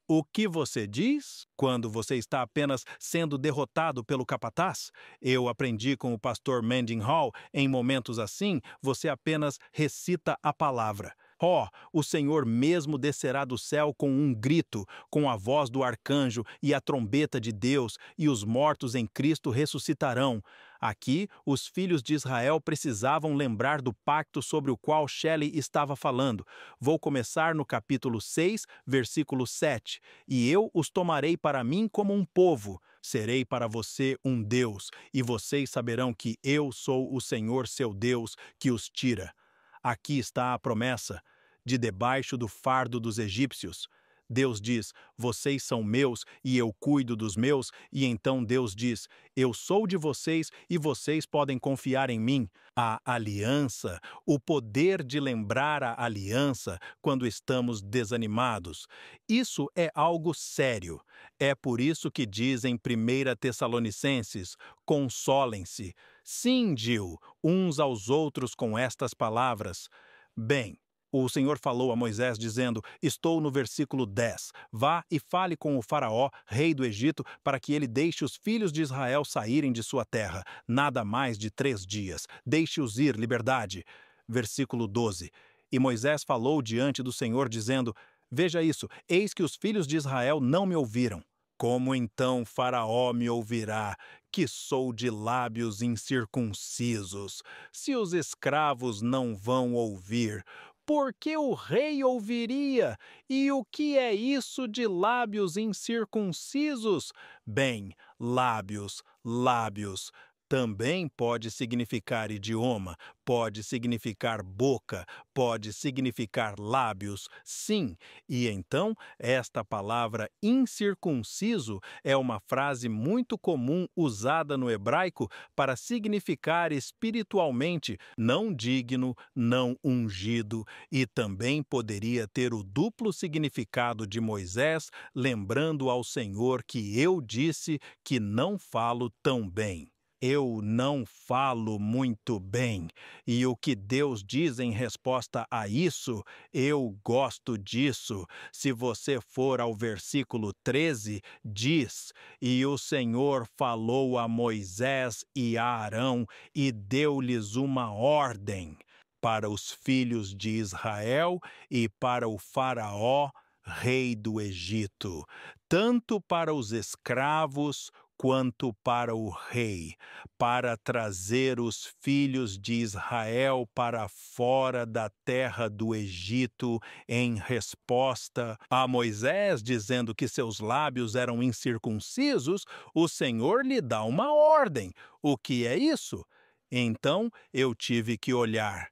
O que você diz quando você está apenas sendo derrotado pelo capataz? Eu aprendi com o pastor Mendenhall, em momentos assim, você apenas recita a palavra. O Senhor mesmo descerá do céu com um grito, com a voz do arcanjo e a trombeta de Deus, e os mortos em Cristo ressuscitarão. Aqui, os filhos de Israel precisavam lembrar do pacto sobre o qual Shelley estava falando. Vou começar no capítulo 6, versículo 7. E eu os tomarei para mim como um povo, serei para você um Deus, e vocês saberão que eu sou o Senhor seu Deus que os tira. Aqui está a promessa, de debaixo do fardo dos egípcios. Deus diz, vocês são meus e eu cuido dos meus, e então Deus diz, eu sou de vocês e vocês podem confiar em mim. A aliança, o poder de lembrar a aliança quando estamos desanimados. Isso é algo sério. É por isso que diz em 1 Tessalonicenses, consolem-se. Cingiu uns aos outros com estas palavras. Bem, o Senhor falou a Moisés dizendo, estou no versículo 10, vá e fale com o faraó, rei do Egito, para que ele deixe os filhos de Israel saírem de sua terra, nada mais de 3 dias, deixe-os ir, liberdade. Versículo 12, e Moisés falou diante do Senhor dizendo, veja isso, eis que os filhos de Israel não me ouviram. Como então Faraó me ouvirá, que sou de lábios incircuncisos? Se os escravos não vão ouvir, por que o rei ouviria? E o que é isso de lábios incircuncisos? Bem, lábios, lábios. Também pode significar idioma, pode significar boca, pode significar lábios, sim. E então, esta palavra incircunciso é uma frase muito comum usada no hebraico para significar espiritualmente não digno, não ungido, e também poderia ter o duplo significado de Moisés, lembrando ao Senhor que eu disse que não falo tão bem. Eu não falo muito bem. E o que Deus diz em resposta a isso, eu gosto disso. Se você for ao versículo 13, diz: E o Senhor falou a Moisés e a Arão e deu-lhes uma ordem para os filhos de Israel e para o Faraó, rei do Egito, tanto para os escravos quanto para o rei, para trazer os filhos de Israel para fora da terra do Egito, em resposta a Moisés, dizendo que seus lábios eram incircuncisos, o Senhor lhe dá uma ordem. O que é isso? Então eu tive que olhar.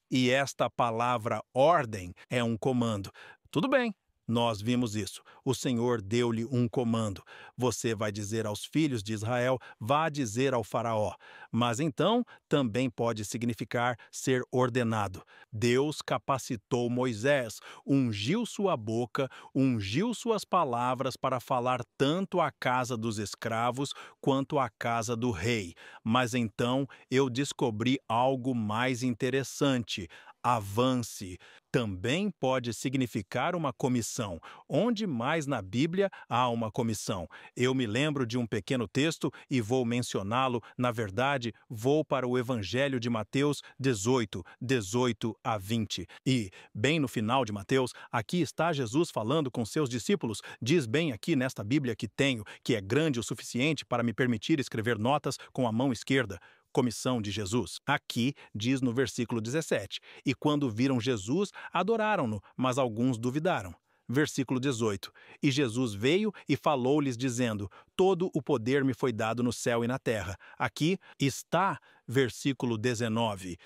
E esta palavra ordem é um comando. Tudo bem. Nós vimos isso. O Senhor deu-lhe um comando. Você vai dizer aos filhos de Israel, vá dizer ao faraó. Mas então também pode significar ser ordenado. Deus capacitou Moisés, ungiu sua boca, ungiu suas palavras para falar tanto à casa dos escravos quanto à casa do rei. Mas então eu descobri algo mais interessante. Avance. Também pode significar uma comissão. Onde mais na Bíblia há uma comissão? Eu me lembro de um pequeno texto e vou mencioná-lo. Na verdade, vou para o Evangelho de Mateus 18, 18 a 20. E, bem no final de Mateus, aqui está Jesus falando com seus discípulos. Diz bem aqui nesta Bíblia que tenho, que é grande o suficiente para me permitir escrever notas com a mão esquerda. Comissão de Jesus. Aqui diz no versículo 17, e quando viram Jesus, adoraram-no, mas alguns duvidaram. Versículo 18, e Jesus veio e falou-lhes dizendo, todo o poder me foi dado no céu e na terra. Aqui está, versículo 19,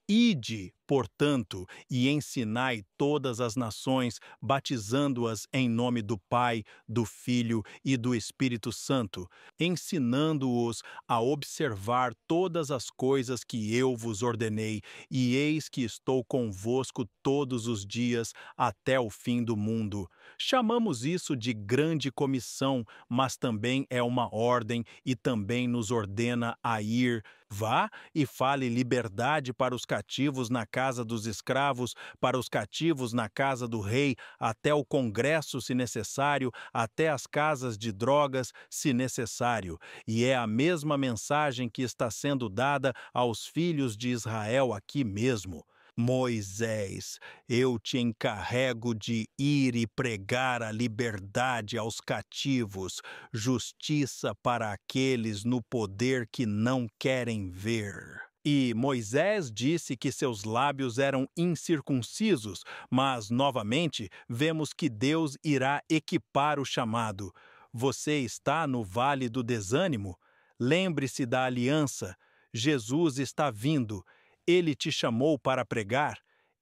ide, portanto, e ensinai todas as nações, batizando-as em nome do Pai, do Filho e do Espírito Santo, ensinando-os a observar todas as coisas que eu vos ordenei, e eis que estou convosco todos os dias até o fim do mundo. Chamamos isso de grande comissão, mas também é uma ordem e também nos ordena a ir. Vá e fale liberdade para os cativos na casa dos escravos, para os cativos na casa do rei, até o congresso, se necessário, até as casas de drogas, se necessário. E é a mesma mensagem que está sendo dada aos filhos de Israel aqui mesmo. Moisés, eu te encarrego de ir e pregar a liberdade aos cativos, justiça para aqueles no poder que não querem ver. E Moisés disse que seus lábios eram incircuncisos, mas, novamente, vemos que Deus irá equipar o chamado. Você está no vale do desânimo? Lembre-se da aliança. Jesus está vindo. Ele te chamou para pregar,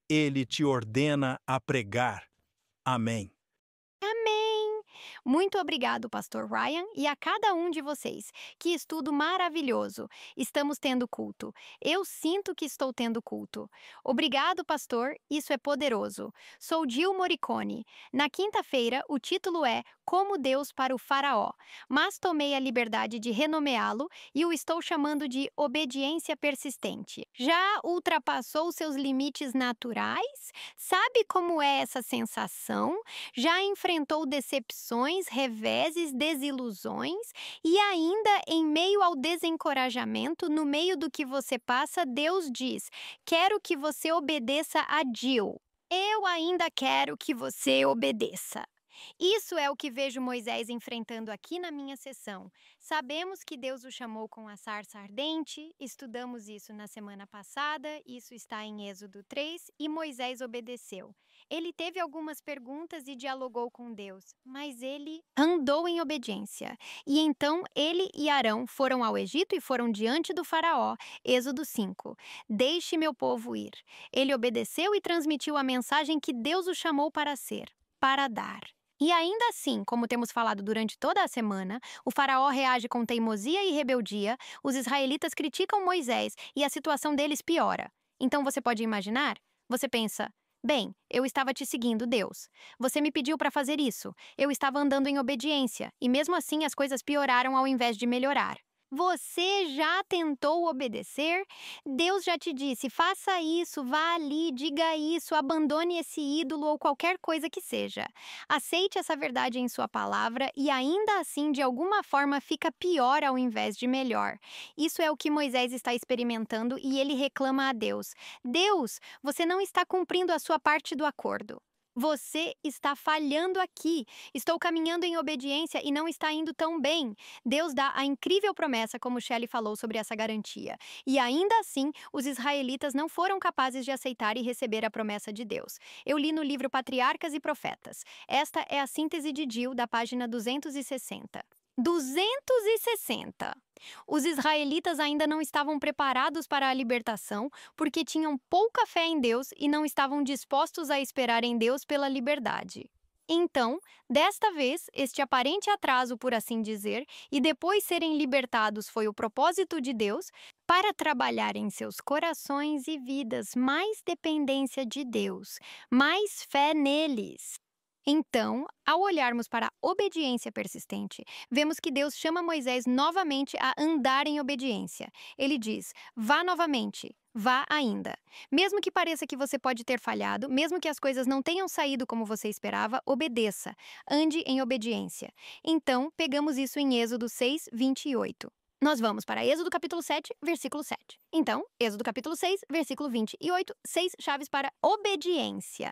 ele te ordena a pregar. Amém. Amém! Muito obrigado, Pastor Ryan, e a cada um de vocês. Que estudo maravilhoso! Estamos tendo culto. Eu sinto que estou tendo culto. Obrigado, pastor. Isso é poderoso. Sou Jill Morricone. Na quinta-feira, o título é Como Deus para o Faraó, mas tomei a liberdade de renomeá-lo e o estou chamando de Obediência Persistente. Já ultrapassou seus limites naturais? Sabe como é essa sensação? Já enfrentou decepções, reveses, desilusões? E ainda, em meio ao desencorajamento, no meio do que você passa, Deus diz: quero que você obedeça a Jill. Eu ainda quero que você obedeça. Isso é o que vejo Moisés enfrentando aqui na minha sessão. Sabemos que Deus o chamou com a sarça ardente, estudamos isso na semana passada, isso está em Êxodo 3, e Moisés obedeceu. Ele teve algumas perguntas e dialogou com Deus, mas ele andou em obediência. E então ele e Arão foram ao Egito e foram diante do faraó, Êxodo 5. Deixe meu povo ir. Ele obedeceu e transmitiu a mensagem que Deus o chamou para ser, para dar. E ainda assim, como temos falado durante toda a semana, o faraó reage com teimosia e rebeldia, os israelitas criticam Moisés e a situação deles piora. Então você pode imaginar? Você pensa, bem, eu estava te seguindo, Deus. Você me pediu para fazer isso. Eu estava andando em obediência, e mesmo assim as coisas pioraram ao invés de melhorar. Você já tentou obedecer? Deus já te disse, faça isso, vá ali, diga isso, abandone esse ídolo ou qualquer coisa que seja. Aceite essa verdade em sua palavra e ainda assim, de alguma forma, fica pior ao invés de melhor. Isso é o que Moisés está experimentando e ele reclama a Deus. Deus, você não está cumprindo a sua parte do acordo. Você está falhando aqui. Estou caminhando em obediência e não está indo tão bem. Deus dá a incrível promessa, como Shelley falou sobre essa garantia. E ainda assim, os israelitas não foram capazes de aceitar e receber a promessa de Deus. Eu li no livro Patriarcas e Profetas. Esta é a síntese de Gill, da página 260. 260! Os israelitas ainda não estavam preparados para a libertação porque tinham pouca fé em Deus e não estavam dispostos a esperar em Deus pela liberdade. Então, desta vez, este aparente atraso, por assim dizer, e depois serem libertados foi o propósito de Deus para trabalhar em seus corações e vidas mais dependência de Deus, mais fé neles. Então, ao olharmos para a obediência persistente, vemos que Deus chama Moisés novamente a andar em obediência. Ele diz, vá novamente, vá ainda. Mesmo que pareça que você pode ter falhado, mesmo que as coisas não tenham saído como você esperava, obedeça, ande em obediência. Então, pegamos isso em Êxodo 6, 28. Nós vamos para Êxodo capítulo 7, versículo 7. Então, Êxodo capítulo 6, versículo 28, 6 chaves para obediência.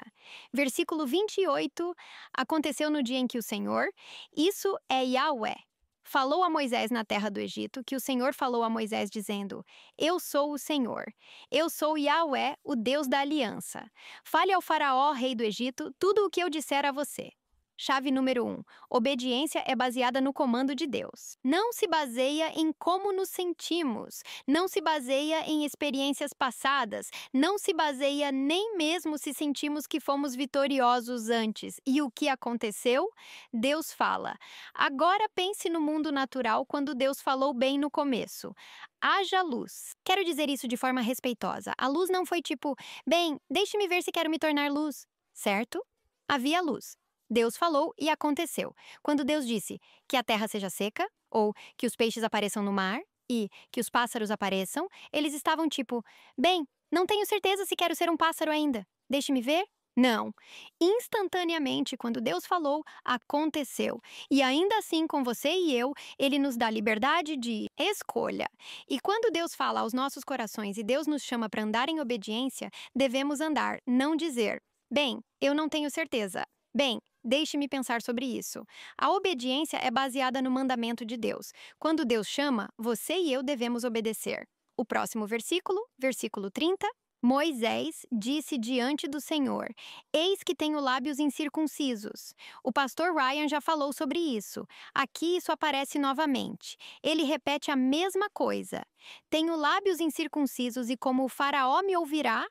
Versículo 28, aconteceu no dia em que o Senhor, isso é Yahweh, falou a Moisés na terra do Egito, que o Senhor falou a Moisés dizendo, eu sou o Senhor, eu sou Yahweh, o Deus da aliança. Fale ao faraó, rei do Egito, tudo o que eu disser a você. Chave número 1. Obediência é baseada no comando de Deus. Não se baseia em como nos sentimos. Não se baseia em experiências passadas. Não se baseia nem mesmo se sentimos que fomos vitoriosos antes. E o que aconteceu? Deus fala. Agora pense no mundo natural quando Deus falou bem no começo. Haja luz. Quero dizer isso de forma respeitosa. A luz não foi tipo, bem, deixe-me ver se quero me tornar luz. Certo? Havia luz. Deus falou e aconteceu. Quando Deus disse que a terra seja seca, ou que os peixes apareçam no mar, e que os pássaros apareçam, eles estavam tipo, bem, não tenho certeza se quero ser um pássaro ainda. Deixe-me ver? Não. Instantaneamente, quando Deus falou, aconteceu. E ainda assim, com você e eu, Ele nos dá liberdade de escolha. E quando Deus fala aos nossos corações e Deus nos chama para andar em obediência, devemos andar, não dizer, bem, eu não tenho certeza. Bem, deixe-me pensar sobre isso. A obediência é baseada no mandamento de Deus. Quando Deus chama, você e eu devemos obedecer. O próximo versículo, versículo 30. Moisés disse diante do Senhor, eis que tenho lábios incircuncisos. O pastor Ryan já falou sobre isso. Aqui isso aparece novamente. Ele repete a mesma coisa. Tenho lábios incircuncisos e como o faraó me ouvirá,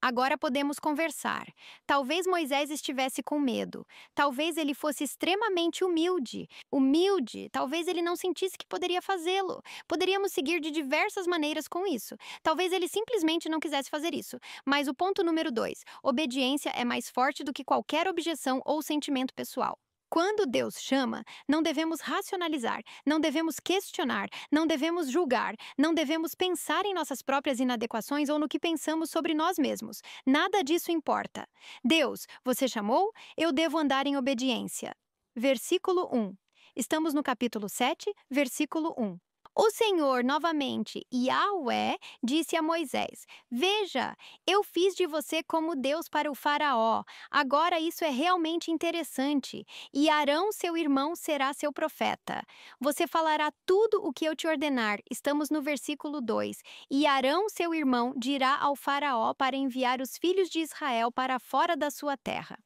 agora podemos conversar. Talvez Moisés estivesse com medo. Talvez ele fosse extremamente humilde. Talvez ele não sentisse que poderia fazê-lo. Poderíamos seguir de diversas maneiras com isso. Talvez ele simplesmente não quisesse fazer isso. Mas o ponto número 2, obediência é mais forte do que qualquer objeção ou sentimento pessoal. Quando Deus chama, não devemos racionalizar, não devemos questionar, não devemos julgar, não devemos pensar em nossas próprias inadequações ou no que pensamos sobre nós mesmos. Nada disso importa. Deus, você chamou? Eu devo andar em obediência. Versículo 1. Estamos no capítulo 7, versículo 1. O Senhor, novamente, Yahweh, disse a Moisés: Veja, eu fiz de você como Deus para o Faraó. Agora isso é realmente interessante. E Arão, seu irmão, será seu profeta. Você falará tudo o que eu te ordenar. Estamos no versículo 2. E Arão, seu irmão, dirá ao Faraó para enviar os filhos de Israel para fora da sua terra.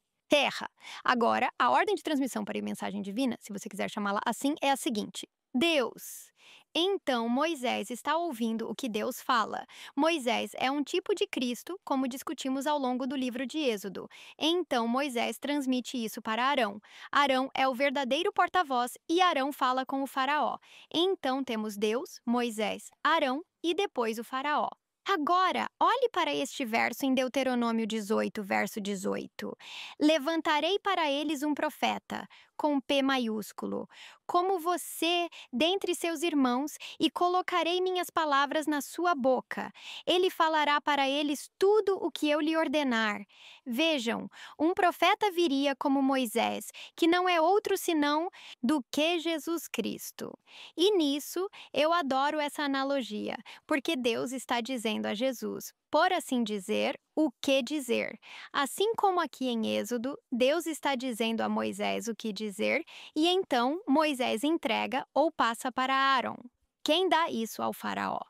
Agora, a ordem de transmissão para a mensagem divina, se você quiser chamá-la assim, é a seguinte: Deus. Então, Moisés está ouvindo o que Deus fala. Moisés é um tipo de Cristo, como discutimos ao longo do livro de Êxodo. Então, Moisés transmite isso para Arão. Arão é o verdadeiro porta-voz e Arão fala com o Faraó. Então, temos Deus, Moisés, Arão e depois o Faraó. Agora, olhe para este verso em Deuteronômio 18, verso 18. Levantarei para eles um profeta, com P maiúsculo, como você dentre seus irmãos, e colocarei minhas palavras na sua boca. Ele falará para eles tudo o que eu lhe ordenar. Vejam, um profeta viria como Moisés, que não é outro senão do que Jesus Cristo. E nisso, eu adoro essa analogia, porque Deus está dizendo a Jesus, por assim dizer, o que dizer. Assim como aqui em Êxodo, Deus está dizendo a Moisés o que dizer, e então Moisés entrega ou passa para Arão. Quem dá isso ao Faraó?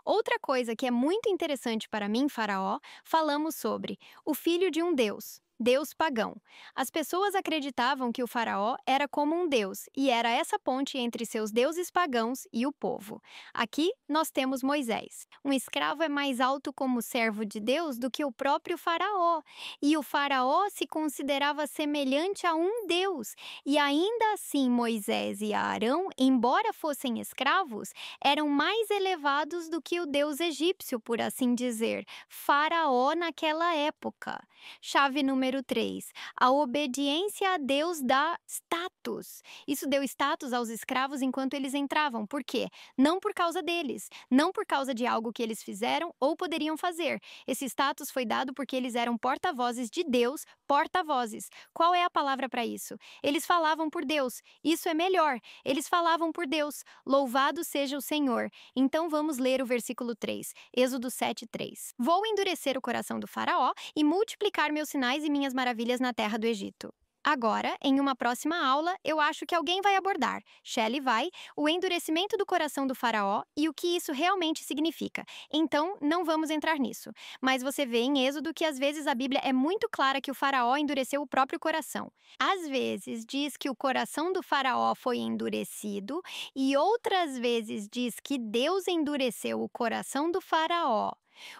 Outra coisa que é muito interessante para mim, Faraó, falamos sobre o filho de um Deus. Deus pagão. As pessoas acreditavam que o Faraó era como um deus, e era essa ponte entre seus deuses pagãos e o povo. Aqui nós temos Moisés. Um escravo é mais alto como servo de Deus do que o próprio Faraó, e o Faraó se considerava semelhante a um deus. E ainda assim Moisés e Arão, embora fossem escravos, eram mais elevados do que o deus egípcio, por assim dizer, Faraó naquela época. Chave número 3. A obediência a Deus dá status. Isso deu status aos escravos enquanto eles entravam. Por quê? Não por causa deles, não por causa de algo que eles fizeram ou poderiam fazer. Esse status foi dado porque eles eram porta-vozes de Deus, porta-vozes. Qual é a palavra para isso? Eles falavam por Deus. Isso é melhor. Eles falavam por Deus. Louvado seja o Senhor. Então vamos ler o versículo 3. Êxodo 7:3. Vou endurecer o coração do Faraó e multiplicar meus sinais e minhas maravilhas na terra do Egito. Agora, em uma próxima aula, eu acho que alguém vai abordar, Shelley vai, o endurecimento do coração do Faraó e o que isso realmente significa. Então, não vamos entrar nisso. Mas você vê em Êxodo que às vezes a Bíblia é muito clara que o Faraó endureceu o próprio coração. Às vezes diz que o coração do Faraó foi endurecido e outras vezes diz que Deus endureceu o coração do Faraó.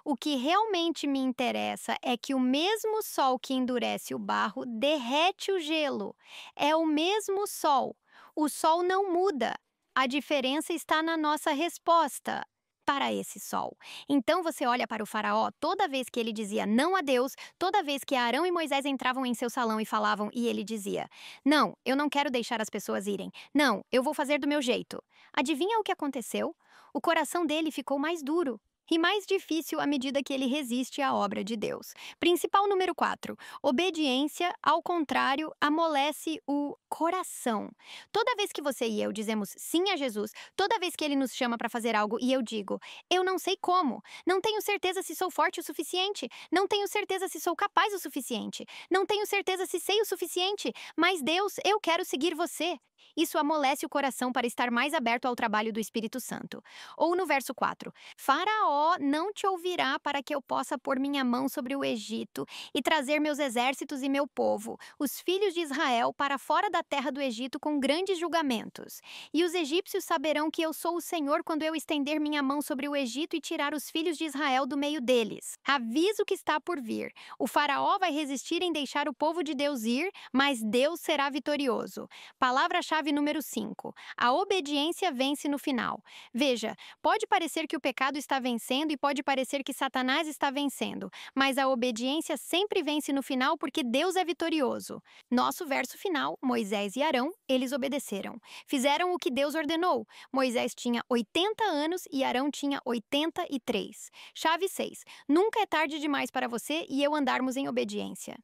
O que realmente me interessa é que o mesmo sol que endurece o barro derrete o gelo. É o mesmo sol. O sol não muda. A diferença está na nossa resposta para esse sol. Então você olha para o Faraó, toda vez que ele dizia não a Deus, toda vez que Arão e Moisés entravam em seu salão e falavam, e ele dizia: não, eu não quero deixar as pessoas irem. Não, eu vou fazer do meu jeito. Adivinha o que aconteceu? O coração dele ficou mais duro e mais difícil à medida que ele resiste à obra de Deus. Principal número 4. Obediência, ao contrário, amolece o coração. Toda vez que você e eu dizemos sim a Jesus, toda vez que ele nos chama para fazer algo e eu digo, eu não sei como, não tenho certeza se sou forte o suficiente, não tenho certeza se sou capaz o suficiente, não tenho certeza se sei o suficiente, mas Deus, eu quero seguir você. Isso amolece o coração para estar mais aberto ao trabalho do Espírito Santo. Ou no verso 4, Faraó não te ouvirá para que eu possa pôr minha mão sobre o Egito e trazer meus exércitos e meu povo, os filhos de Israel, para fora da terra do Egito com grandes julgamentos. E os egípcios saberão que eu sou o Senhor quando eu estender minha mão sobre o Egito e tirar os filhos de Israel do meio deles. Aviso que está por vir. O Faraó vai resistir em deixar o povo de Deus ir, mas Deus será vitorioso. Palavra-chave número 5. A obediência vence no final. Veja, pode parecer que o pecado está vencendo e pode parecer que Satanás está vencendo, mas a obediência sempre vence no final porque Deus é vitorioso. Nosso verso final, Moisés e Arão, eles obedeceram. Fizeram o que Deus ordenou. Moisés tinha 80 anos e Arão tinha 83. Chave 6. Nunca é tarde demais para você e eu andarmos em obediência.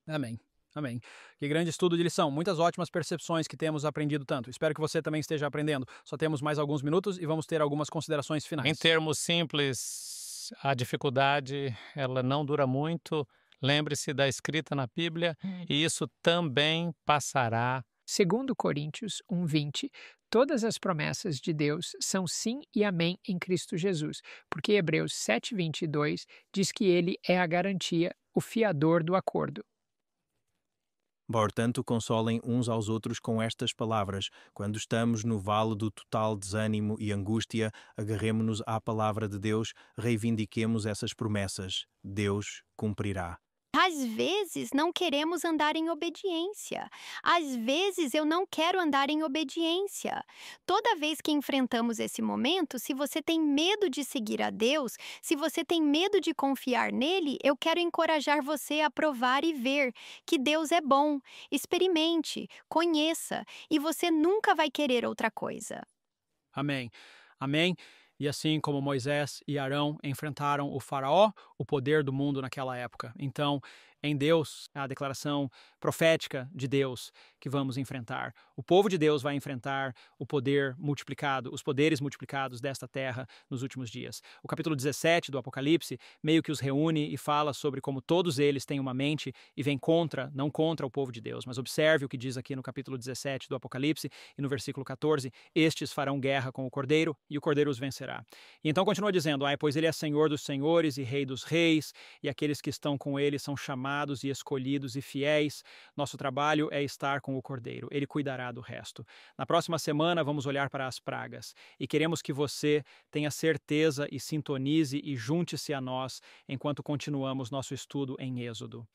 Amém. Amém. Que grande estudo de lição. Muitas ótimas percepções que temos aprendido tanto. Espero que você também esteja aprendendo. Só temos mais alguns minutos e vamos ter algumas considerações finais. Em termos simples, a dificuldade ela não dura muito. Lembre-se da escrita na Bíblia e isso também passará. Segundo Coríntios 1:20, todas as promessas de Deus são sim e amém em Cristo Jesus, porque Hebreus 7:22 diz que ele é a garantia, o fiador do acordo. Portanto, consolem uns aos outros com estas palavras. Quando estamos no vale do total desânimo e angústia, agarremo-nos à palavra de Deus, reivindiquemos essas promessas. Deus cumprirá. Às vezes não queremos andar em obediência. Às vezes eu não quero andar em obediência. Toda vez que enfrentamos esse momento, se você tem medo de seguir a Deus, se você tem medo de confiar nele, eu quero encorajar você a provar e ver que Deus é bom. Experimente, conheça, e você nunca vai querer outra coisa. Amém. Amém. E assim como Moisés e Arão enfrentaram o faraó, o poder do mundo naquela época. Então, em Deus, é a declaração profética de Deus que vamos enfrentar. O povo de Deus vai enfrentar o poder multiplicado, os poderes multiplicados desta terra nos últimos dias. O capítulo 17 do Apocalipse meio que os reúne e fala sobre como todos eles têm uma mente e vêm contra, não contra o povo de Deus. Mas observe o que diz aqui no capítulo 17 do Apocalipse e no versículo 14, estes farão guerra com o Cordeiro e o Cordeiro os vencerá. E então continua dizendo, pois ele é Senhor dos senhores e Rei dos reis, e aqueles que estão com ele são chamados e escolhidos e fiéis. Nosso trabalho é estar com o Cordeiro. Ele cuidará do resto. Na próxima semana vamos olhar para as pragas e queremos que você tenha certeza e sintonize e junte-se a nós enquanto continuamos nosso estudo em Êxodo.